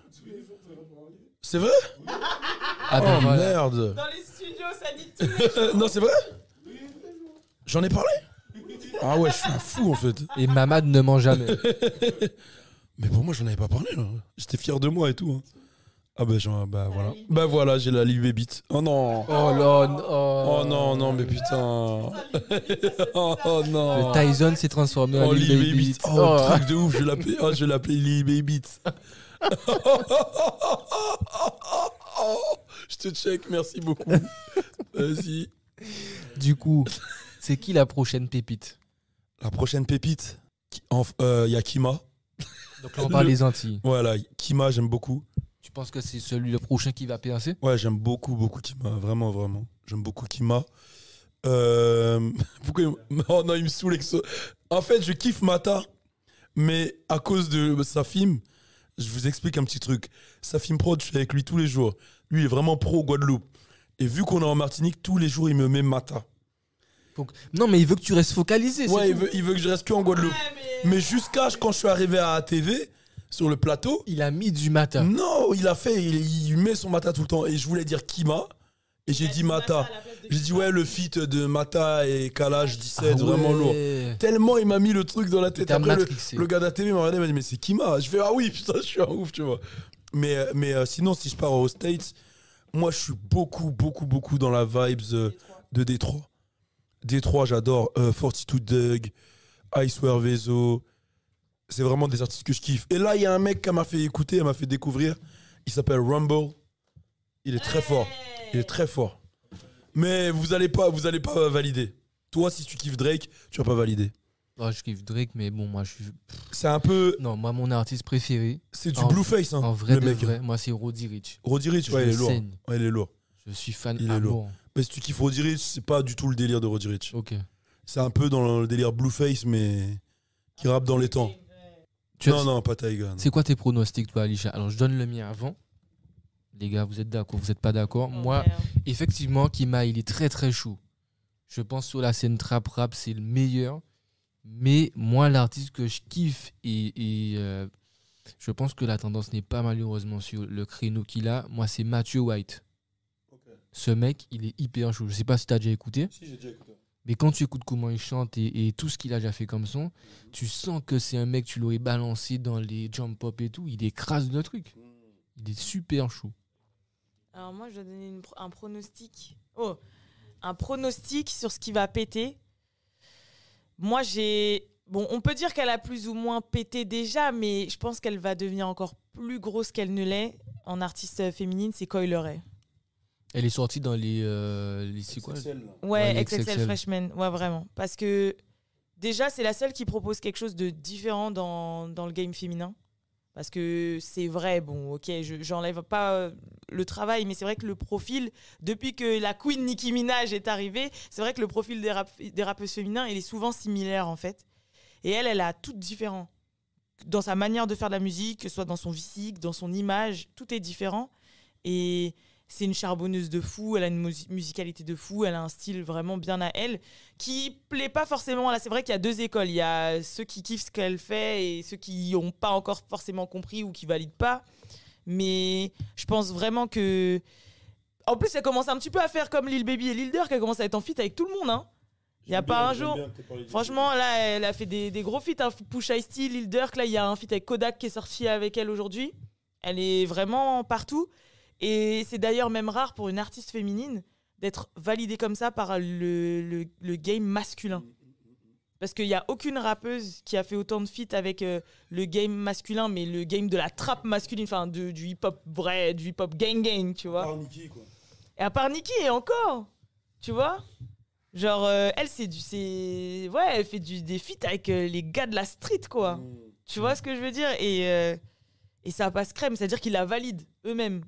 C'est vrai? Ah ben Oh voilà. merde. Dans les studios, ça dit tout. Non, c'est vrai? J'en ai parlé? Ah ouais, je suis un fou en fait. Et Mamad ne ment jamais. Mais pour moi, j'en avais pas parlé là. J'étais fier de moi et tout. Hein. Ah bah voilà. Bah voilà, j'ai la Lil Baby. Oh non. Oh là, Oh non, non, mais putain. Oh non. Le Tyson s'est transformé en Oh, Lil Baby. Oh, truc de ouf, je vais l'appeler Lil Baby. Je te check, merci beaucoup. Vas-y. Du coup, c'est qui la prochaine pépite? La prochaine pépite, il y a Kima. Donc là, on parle des Antilles. Voilà, Kima, j'aime beaucoup. Tu penses que c'est le prochain qui va percer? Ouais, j'aime beaucoup Kima, vraiment, vraiment. J'aime beaucoup Kima. Pourquoi Oh non, il me saoule avec ça. En fait, je kiffe Mata, mais à cause de sa film, je vous explique un petit truc. Sa film prod, je suis avec lui tous les jours. Lui, il est vraiment pro Guadeloupe. Et vu qu'on est en Martinique, tous les jours, il me met Mata. Non, mais il veut que tu restes focalisé. c'est Ouais, tout. il veut que je reste que en Guadeloupe. Mais jusqu'à quand je suis arrivé à ATV, sur le plateau, Il a mis du matin. non, il met son Mata tout le temps. Et je voulais dire Kima, et j'ai dit Mata. J'ai dit ouais, le feat de Mata et Kalash 17, Ah vraiment ouais. lourd. Tellement il m'a mis le truc dans la tête. t'a Après, matrixé. le gars d'ATV m'a regardé, il m'a dit mais c'est Kima. Je fais ah oui, putain, je suis un ouf, tu vois. Mais sinon, si je pars aux States, moi je suis beaucoup dans la vibes de Détroit. Détroit, j'adore. Fortitude Doug, Icewear Vezo. C'est vraiment des artistes que je kiffe. Et là, il y a un mec qui m'a fait écouter, elle m'a fait découvrir. Il s'appelle Rumble. Il est très fort. Il est très fort. Mais vous allez pas valider. Toi, si tu kiffes Drake, tu vas pas valider. Oh, je kiffe Drake, mais bon, moi, je suis. C'est un peu. Non, moi, mon artiste préféré, C'est du En- Blueface, hein, en vrai le de mec. vrai, moi, c'est Roddy Ricch. Roddy Ricch, Je ouais, il le est lourd. saigne. Ouais, il est lourd. Je suis fan Il est à lourd. mort. Mais si tu kiffes Roddy Ricch, c'est pas du tout le délire de Roddy Ricch. Ok. C'est un peu dans le délire Blueface, mais qui rappe dans les temps. Non, pas Tyga. non. C'est quoi tes pronostics, toi, Alicia? Alors, je donne le mien avant. Les gars, vous êtes d'accord? Vous n'êtes pas d'accord? Moi, effectivement, Kima, il est très très chaud. Je pense sur la scène trap rap, c'est le meilleur. Mais moi, l'artiste que je kiffe et je pense que la tendance n'est pas malheureusement sur le créneau qu'il a. Moi, c'est Matthew White. Ce mec, il est hyper chaud. Je sais pas si tu as déjà écouté. Si, j'ai déjà écouté. Mais quand tu écoutes comment il chante et tout ce qu'il a déjà fait comme son, tu sens que c'est un mec, tu l'aurais balancé dans les jump pop et tout, il écrase le truc. Il est super chaud. Alors moi, je vais donner un pronostic. Oh, un pronostic sur ce qui va péter. Moi, Bon, on peut dire qu'elle a plus ou moins pété déjà, mais je pense qu'elle va devenir encore plus grosse qu'elle ne l'est en artiste féminine, c'est Coi Leray. Elle est sortie dans les c'est quoi? Ouais, les XXL XXL. Freshman, ouais, vraiment. Parce que déjà, c'est la seule qui propose quelque chose de différent dans le game féminin. Parce que c'est vrai, bon, ok, j'enlève pas le travail, mais c'est vrai que le profil, depuis que la queen Nicki Minaj est arrivée, c'est vrai que le profil des rappeuses féminins, il est souvent similaire, en fait. Et elle a tout différent. Dans sa manière de faire de la musique, que ce soit dans son physique, dans son image, tout est différent. Et c'est une charbonneuse de fou, elle a une musicalité de fou, elle a un style vraiment bien à elle, qui plaît pas forcément. Là, c'est vrai qu'il y a deux écoles. Il y a ceux qui kiffent ce qu'elle fait et ceux qui n'ont pas encore forcément compris ou qui valident pas. Mais je pense vraiment que... En plus, elle commence un petit peu à faire comme Lil Baby et Lil Durk, elle commence à être en feat avec tout le monde, hein. Il n'y a pas un jour... Franchement, là, elle a fait des gros feats. Hein. Pusha T, Lil Durk, là, il y a un feat avec Kodak qui est sorti avec elle aujourd'hui. Elle est vraiment partout. Et c'est d'ailleurs même rare pour une artiste féminine d'être validée comme ça par le game masculin. Parce qu'il n'y a aucune rappeuse qui a fait autant de feats avec le game masculin, mais le game de la trappe masculine, enfin du hip-hop vrai, du hip-hop gang, tu vois. À part Nicki, quoi. Et à part Nicki, et encore, tu vois. Genre, elle, elle fait des feats avec les gars de la street, quoi. Tu vois ce que je veux dire ? Et ça passe crème, c'est-à-dire qu'ils la valident eux-mêmes.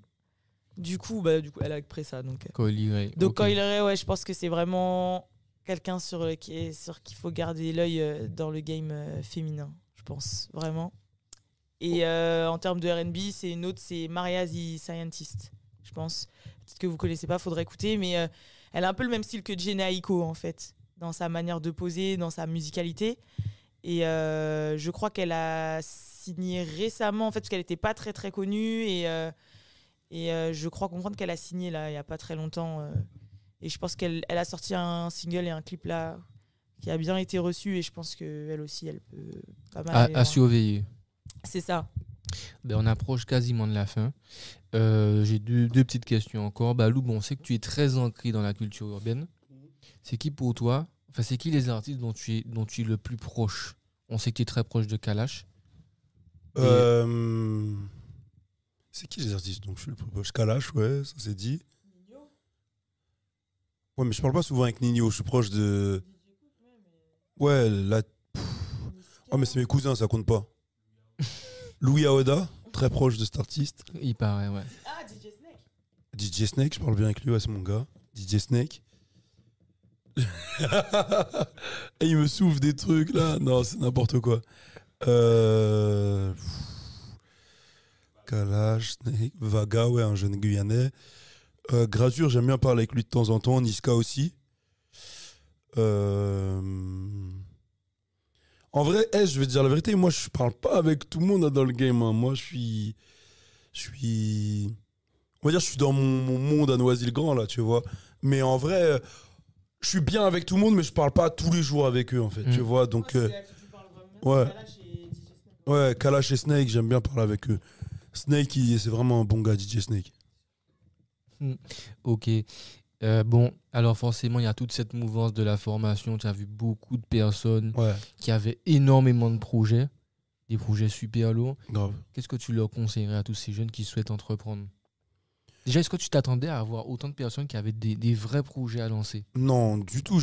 Du coup, elle a après ça. Donc, Coily Ray. donc Ok. Coily Ray, ouais, je pense que c'est vraiment quelqu'un sur qu'il faut garder l'œil dans le game féminin, je pense, vraiment. Et en termes de R&B, c'est une autre, c'est Maria the Scientist, je pense. Peut-être que vous connaissez pas, faudrait écouter, mais elle a un peu le même style que Jhené Aiko, en fait, dans sa manière de poser, dans sa musicalité. Et je crois qu'elle a signé récemment, en fait, parce qu'elle n'était pas très très connue, et je crois comprendre qu'elle a signé là, il n'y a pas très longtemps. Et je pense qu'elle a sorti un single et un clip là qui a bien été reçu, et je pense qu'elle aussi, elle peut pas mal aller À loin. surveiller. C'est ça. Ben, on approche quasiment de la fin. J'ai deux petites questions encore. Lou, on sait que tu es très ancré dans la culture urbaine. C'est qui pour toi, enfin c'est qui les artistes dont tu es le plus proche? On sait que tu es très proche de Kalash. C'est qui les artistes? Donc je suis le plus proche. Kalash, ouais, ça c'est dit. Ouais, mais je parle pas souvent avec Nino, je suis proche de. Ouais, là. Oh, mais c'est mes cousins, ça compte pas. Louis Aoda, très proche de cet artiste. Il paraît, ouais. Ah, DJ Snake. DJ Snake, je parle bien avec lui, ouais, c'est mon gars. DJ Snake. Et il me souffle des trucs là. Non, c'est n'importe quoi. Kalash, Snake, Vaga, ouais, un jeune Guyanais. Grazure, j'aime bien parler avec lui de temps en temps. Niska aussi. En vrai, je vais te dire la vérité, moi je parle pas avec tout le monde dans le game. Hein. Moi je suis. On va dire, je suis dans mon monde à Noisy-le-Grand là, tu vois. Mais en vrai, je suis bien avec tout le monde, mais je parle pas tous les jours avec eux en fait, tu vois. Donc, ouais. Ouais, Kalash et Snake, j'aime bien parler avec eux. Snake, c'est vraiment un bon gars, DJ Snake. Ok. Bon, alors forcément, il y a toute cette mouvance de la formation. Tu as vu beaucoup de personnes qui avaient énormément de projets, des projets super lourds. Grave. Qu'est-ce que tu leur conseillerais à tous ces jeunes qui souhaitent entreprendre? Déjà, est-ce que tu t'attendais à avoir autant de personnes qui avaient des vrais projets à lancer? Non, du tout.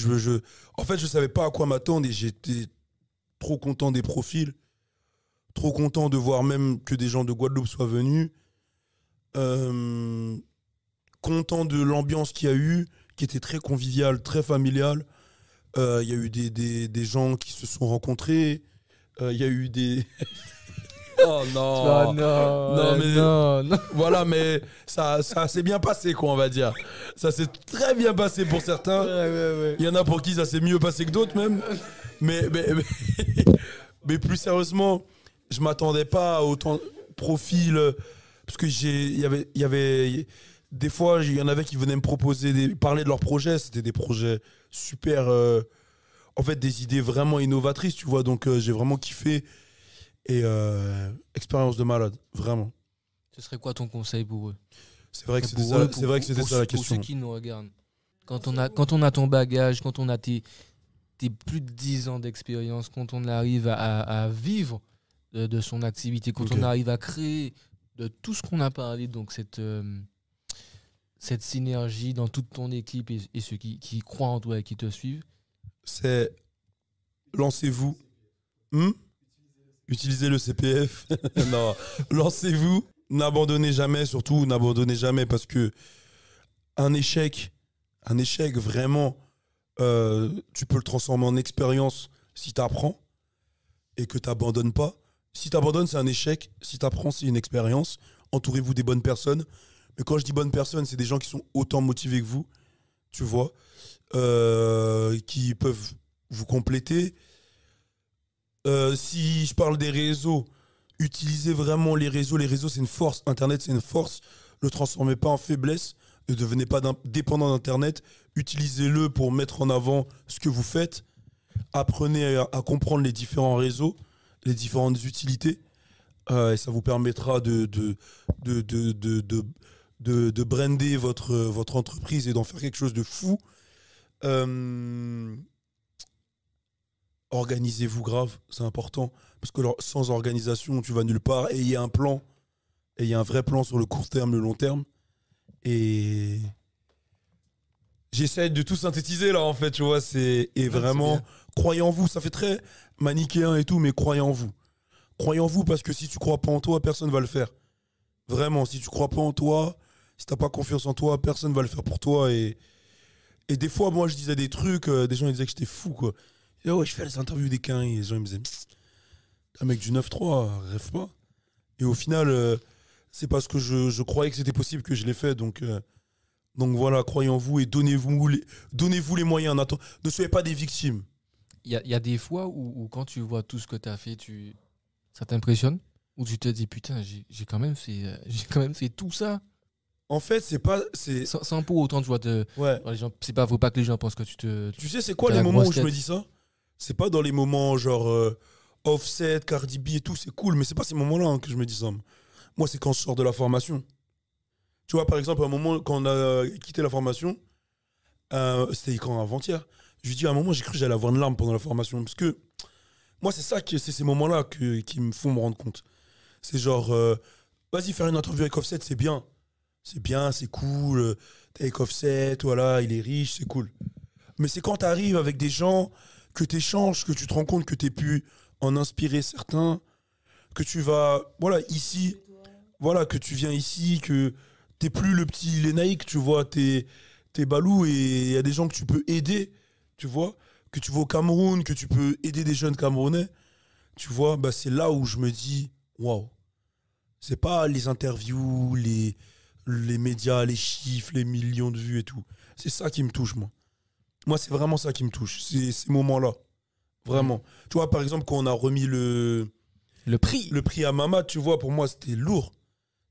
En fait, je savais pas à quoi m'attendre et j'étais trop content des profils. Trop content de voir même que des gens de Guadeloupe soient venus. Content de l'ambiance qu'il y a eu, qui était très conviviale, très familiale. Il y a eu des gens qui se sont rencontrés. Il y a eu des... Oh non. Non. Voilà, mais ça s'est bien passé, quoi, on va dire. Ça s'est très bien passé pour certains. Ouais. Il y en a pour qui ça s'est mieux passé que d'autres, même. Mais plus sérieusement, je m'attendais pas à autant de profils. Parce que il y avait des fois, il y en avait qui venaient me proposer, parler de leurs projets. C'était des projets super. En fait, des idées vraiment innovatrices, tu vois. Donc, j'ai vraiment kiffé. Et expérience de malade, vraiment. Ce serait quoi ton conseil pour eux? C'est vrai que c'était ça la question. Pour ceux qui nous regardent. Quand on a ton bagage, quand on a tes plus de 10 ans d'expérience, quand on arrive à vivre de son activité, quand on arrive à créer de tout ce qu'on a parlé, donc cette synergie dans toute ton équipe et ceux qui croient en toi et qui te suivent. C'est lancez-vous. Utilisez le CPF. Non, lancez-vous. N'abandonnez jamais, surtout n'abandonnez jamais, parce que un échec vraiment, tu peux le transformer en expérience si tu apprends et que tu n'abandonnes pas. Si tu abandonnes, c'est un échec. Si tu apprends, c'est une expérience. Entourez-vous des bonnes personnes. Mais quand je dis bonnes personnes, c'est des gens qui sont autant motivés que vous, tu vois, qui peuvent vous compléter. Si je parle des réseaux, utilisez vraiment les réseaux. Les réseaux, c'est une force. Internet, c'est une force. Ne le transformez pas en faiblesse. Ne devenez pas dépendant d'Internet. Utilisez-le pour mettre en avant ce que vous faites. Apprenez à comprendre les différents réseaux, les différentes utilités. Et ça vous permettra de de brander votre entreprise et d'en faire quelque chose de fou. Organisez-vous grave, c'est important. Parce que sans organisation, tu vas nulle part. Ayez un plan. Ayez un vrai plan sur le court terme, le long terme. Et j'essaie de tout synthétiser là, en fait, tu vois. Et vraiment, croyez en vous. Ça fait très manichéen et tout, mais croyez en vous. Croyez en vous parce que si tu crois pas en toi, personne va le faire. Vraiment, si tu crois pas en toi, si t'as pas confiance en toi, personne va le faire pour toi. Et des fois, moi, je disais des trucs, des gens ils disaient que j'étais fou, quoi. Et ouais, je fais les interviews des quins, et les gens ils me disaient, un mec du 9-3, rêve pas. Et au final, c'est parce que je croyais que c'était possible que je l'ai fait. Donc voilà, croyez en vous et donnez-vous les moyens. Ne soyez pas des victimes. Il y a des fois où quand tu vois tout ce que tu as fait, ça t'impressionne? Ou tu te dis, putain, j'ai quand même fait tout ça? En fait, Sans pour autant, tu vois, ouais. Les gens, faut pas que les gens pensent que Tu sais, c'est quoi les moments où je me dis ça? C'est pas dans les moments genre Offset, Cardi B et tout, c'est cool, mais c'est pas ces moments-là que je me dis ça. Moi, c'est quand je sors de la formation. Tu vois, par exemple, à un moment, quand on a quitté la formation, c'était quand avant-hier, je lui dis à un moment, j'ai cru que j'allais avoir une larme pendant la formation. Parce que moi, c'est ces moments-là qui me font me rendre compte. C'est genre, vas-y, faire une interview avec Offset, c'est bien. C'est bien, c'est cool. T'es avec Offset, voilà, il est riche, c'est cool. Mais c'est quand t'arrives avec des gens, que t'échanges, que tu te rends compte que t'es pu en inspirer certains, que tu vas, voilà, ici, voilà, que tu viens ici, que t'es plus le petit Lénaïque, tu vois, t'es Balou et il y a des gens que tu peux aider, tu vois, que tu vas au Cameroun, que tu peux aider des jeunes Camerounais, tu vois, bah c'est là où je me dis, waouh, c'est pas les interviews, les médias, les chiffres, les millions de vues et tout. C'est ça qui me touche, moi. Moi, c'est vraiment ça qui me touche, c'est ces moments-là. Vraiment. Tu vois, par exemple, quand on a remis le prix à Mama, tu vois, pour moi, c'était lourd.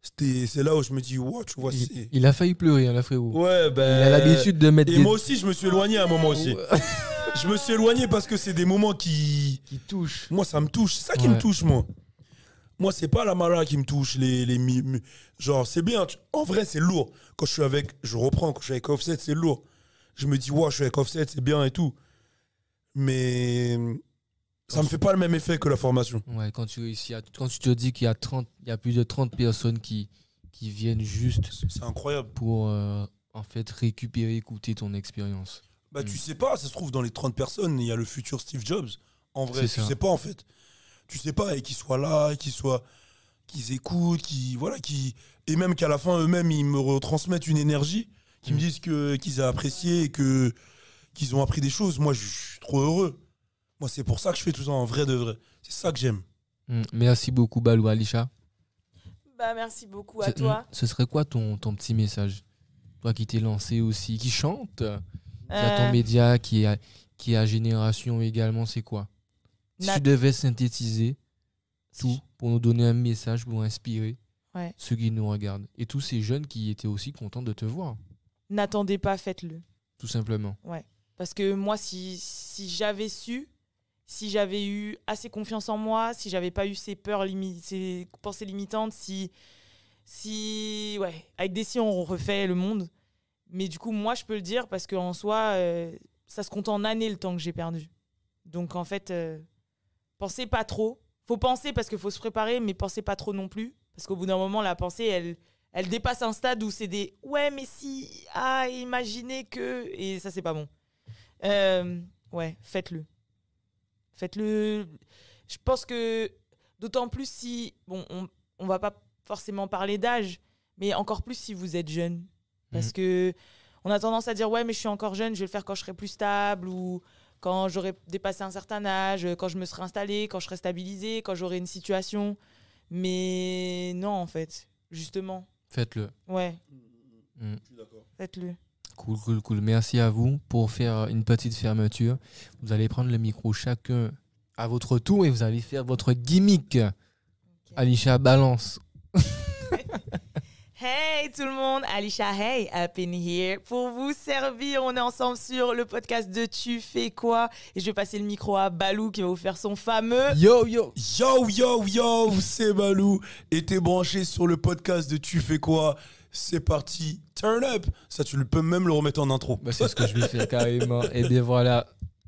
C'est là où je me dis, wow, tu vois, il a failli pleurer, hein, là, frérot. Ouais, ben. Il a l'habitude de mettre Et moi aussi, je me suis éloigné à un moment aussi. Je me suis éloigné parce que c'est des moments qui touchent. Moi, ça me touche. C'est ça qui me touche, moi. Moi, c'est pas la Mala qui me touche. Genre, c'est bien. En vrai, c'est lourd. Quand je suis avec Offset, c'est lourd. Je me dis, wow, je suis avec Offset, c'est bien et tout. Mais ça me fait pas le même effet que la formation. Ouais, quand tu te dis qu'il y a plus de 30 personnes qui viennent juste. C'est incroyable. Pour en fait récupérer, écouter ton expérience. Bah, tu sais pas, ça se trouve dans les 30 personnes, il y a le futur Steve Jobs. En vrai, tu sais pas en fait. Tu sais pas, et qu'ils soient là, qu'ils écoutent, et même qu'à la fin, eux-mêmes, ils me retransmettent une énergie, qu'ils me disent qu'ils ont apprécié et qu'ils ont appris des choses. Moi, je suis trop heureux. Moi, c'est pour ça que je fais tout ça en vrai de vrai. C'est ça que j'aime. Merci beaucoup, Balou Alisha. Bah, merci beaucoup à toi. Ce serait quoi ton petit message? Toi qui t'es lancé aussi, qui chante, qui a ton média, qui a Génération également, c'est quoi? Si tu devais synthétiser tout pour nous donner un message, pour inspirer ceux qui nous regardent. Et tous ces jeunes qui étaient aussi contents de te voir. N'attendez pas, faites-le. Tout simplement. Ouais. Parce que moi, si j'avais su, si j'avais eu assez confiance en moi, si j'avais pas eu ces peurs, ces pensées limitantes, avec des si on refait le monde. Mais du coup, moi, je peux le dire parce qu'en soi, ça se compte en années le temps que j'ai perdu. Donc, en fait, pensez pas trop. Faut penser parce qu'il faut se préparer, mais pensez pas trop non plus. Parce qu'au bout d'un moment, la pensée, elle dépasse un stade où c'est des « ouais, mais si, imaginez que… » Et ça, c'est pas bon. Faites-le. Faites-le. Je pense que d'autant plus si… Bon, on va pas forcément parler d'âge, mais encore plus si vous êtes jeune. Parce que on a tendance à dire « ouais, mais je suis encore jeune, je vais le faire quand je serai plus stable » ou quand j'aurai dépassé un certain âge, quand je me serai installée, quand je serai stabilisée, quand j'aurai une situation. Mais non, en fait, justement. Faites-le. Ouais. Je suis d'accord. Faites-le. Cool. Merci à vous. Pour faire une petite fermeture, vous allez prendre le micro chacun à votre tour et vous allez faire votre gimmick. Okay. Alisha, balance. Hey tout le monde, Alisha, hey, up in here. Pour vous servir, on est ensemble sur le podcast de Tu fais quoi? Et je vais passer le micro à Balou qui va vous faire son fameux... Yo, yo. Yo, yo, yo, c'est Balou. Et t'es branché sur le podcast de Tu fais quoi? C'est parti, turn up. Ça, tu peux même le remettre en intro. Bah, c'est ce que je vais faire carrément. Et bien voilà.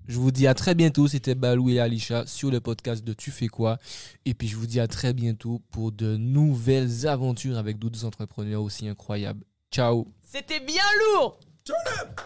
Je vous dis à très bientôt. C'était Balou et Alisha sur le podcast de Tu fais quoi? Et puis je vous dis à très bientôt pour de nouvelles aventures avec d'autres entrepreneurs aussi incroyables. Ciao. C'était bien lourd. Turn up.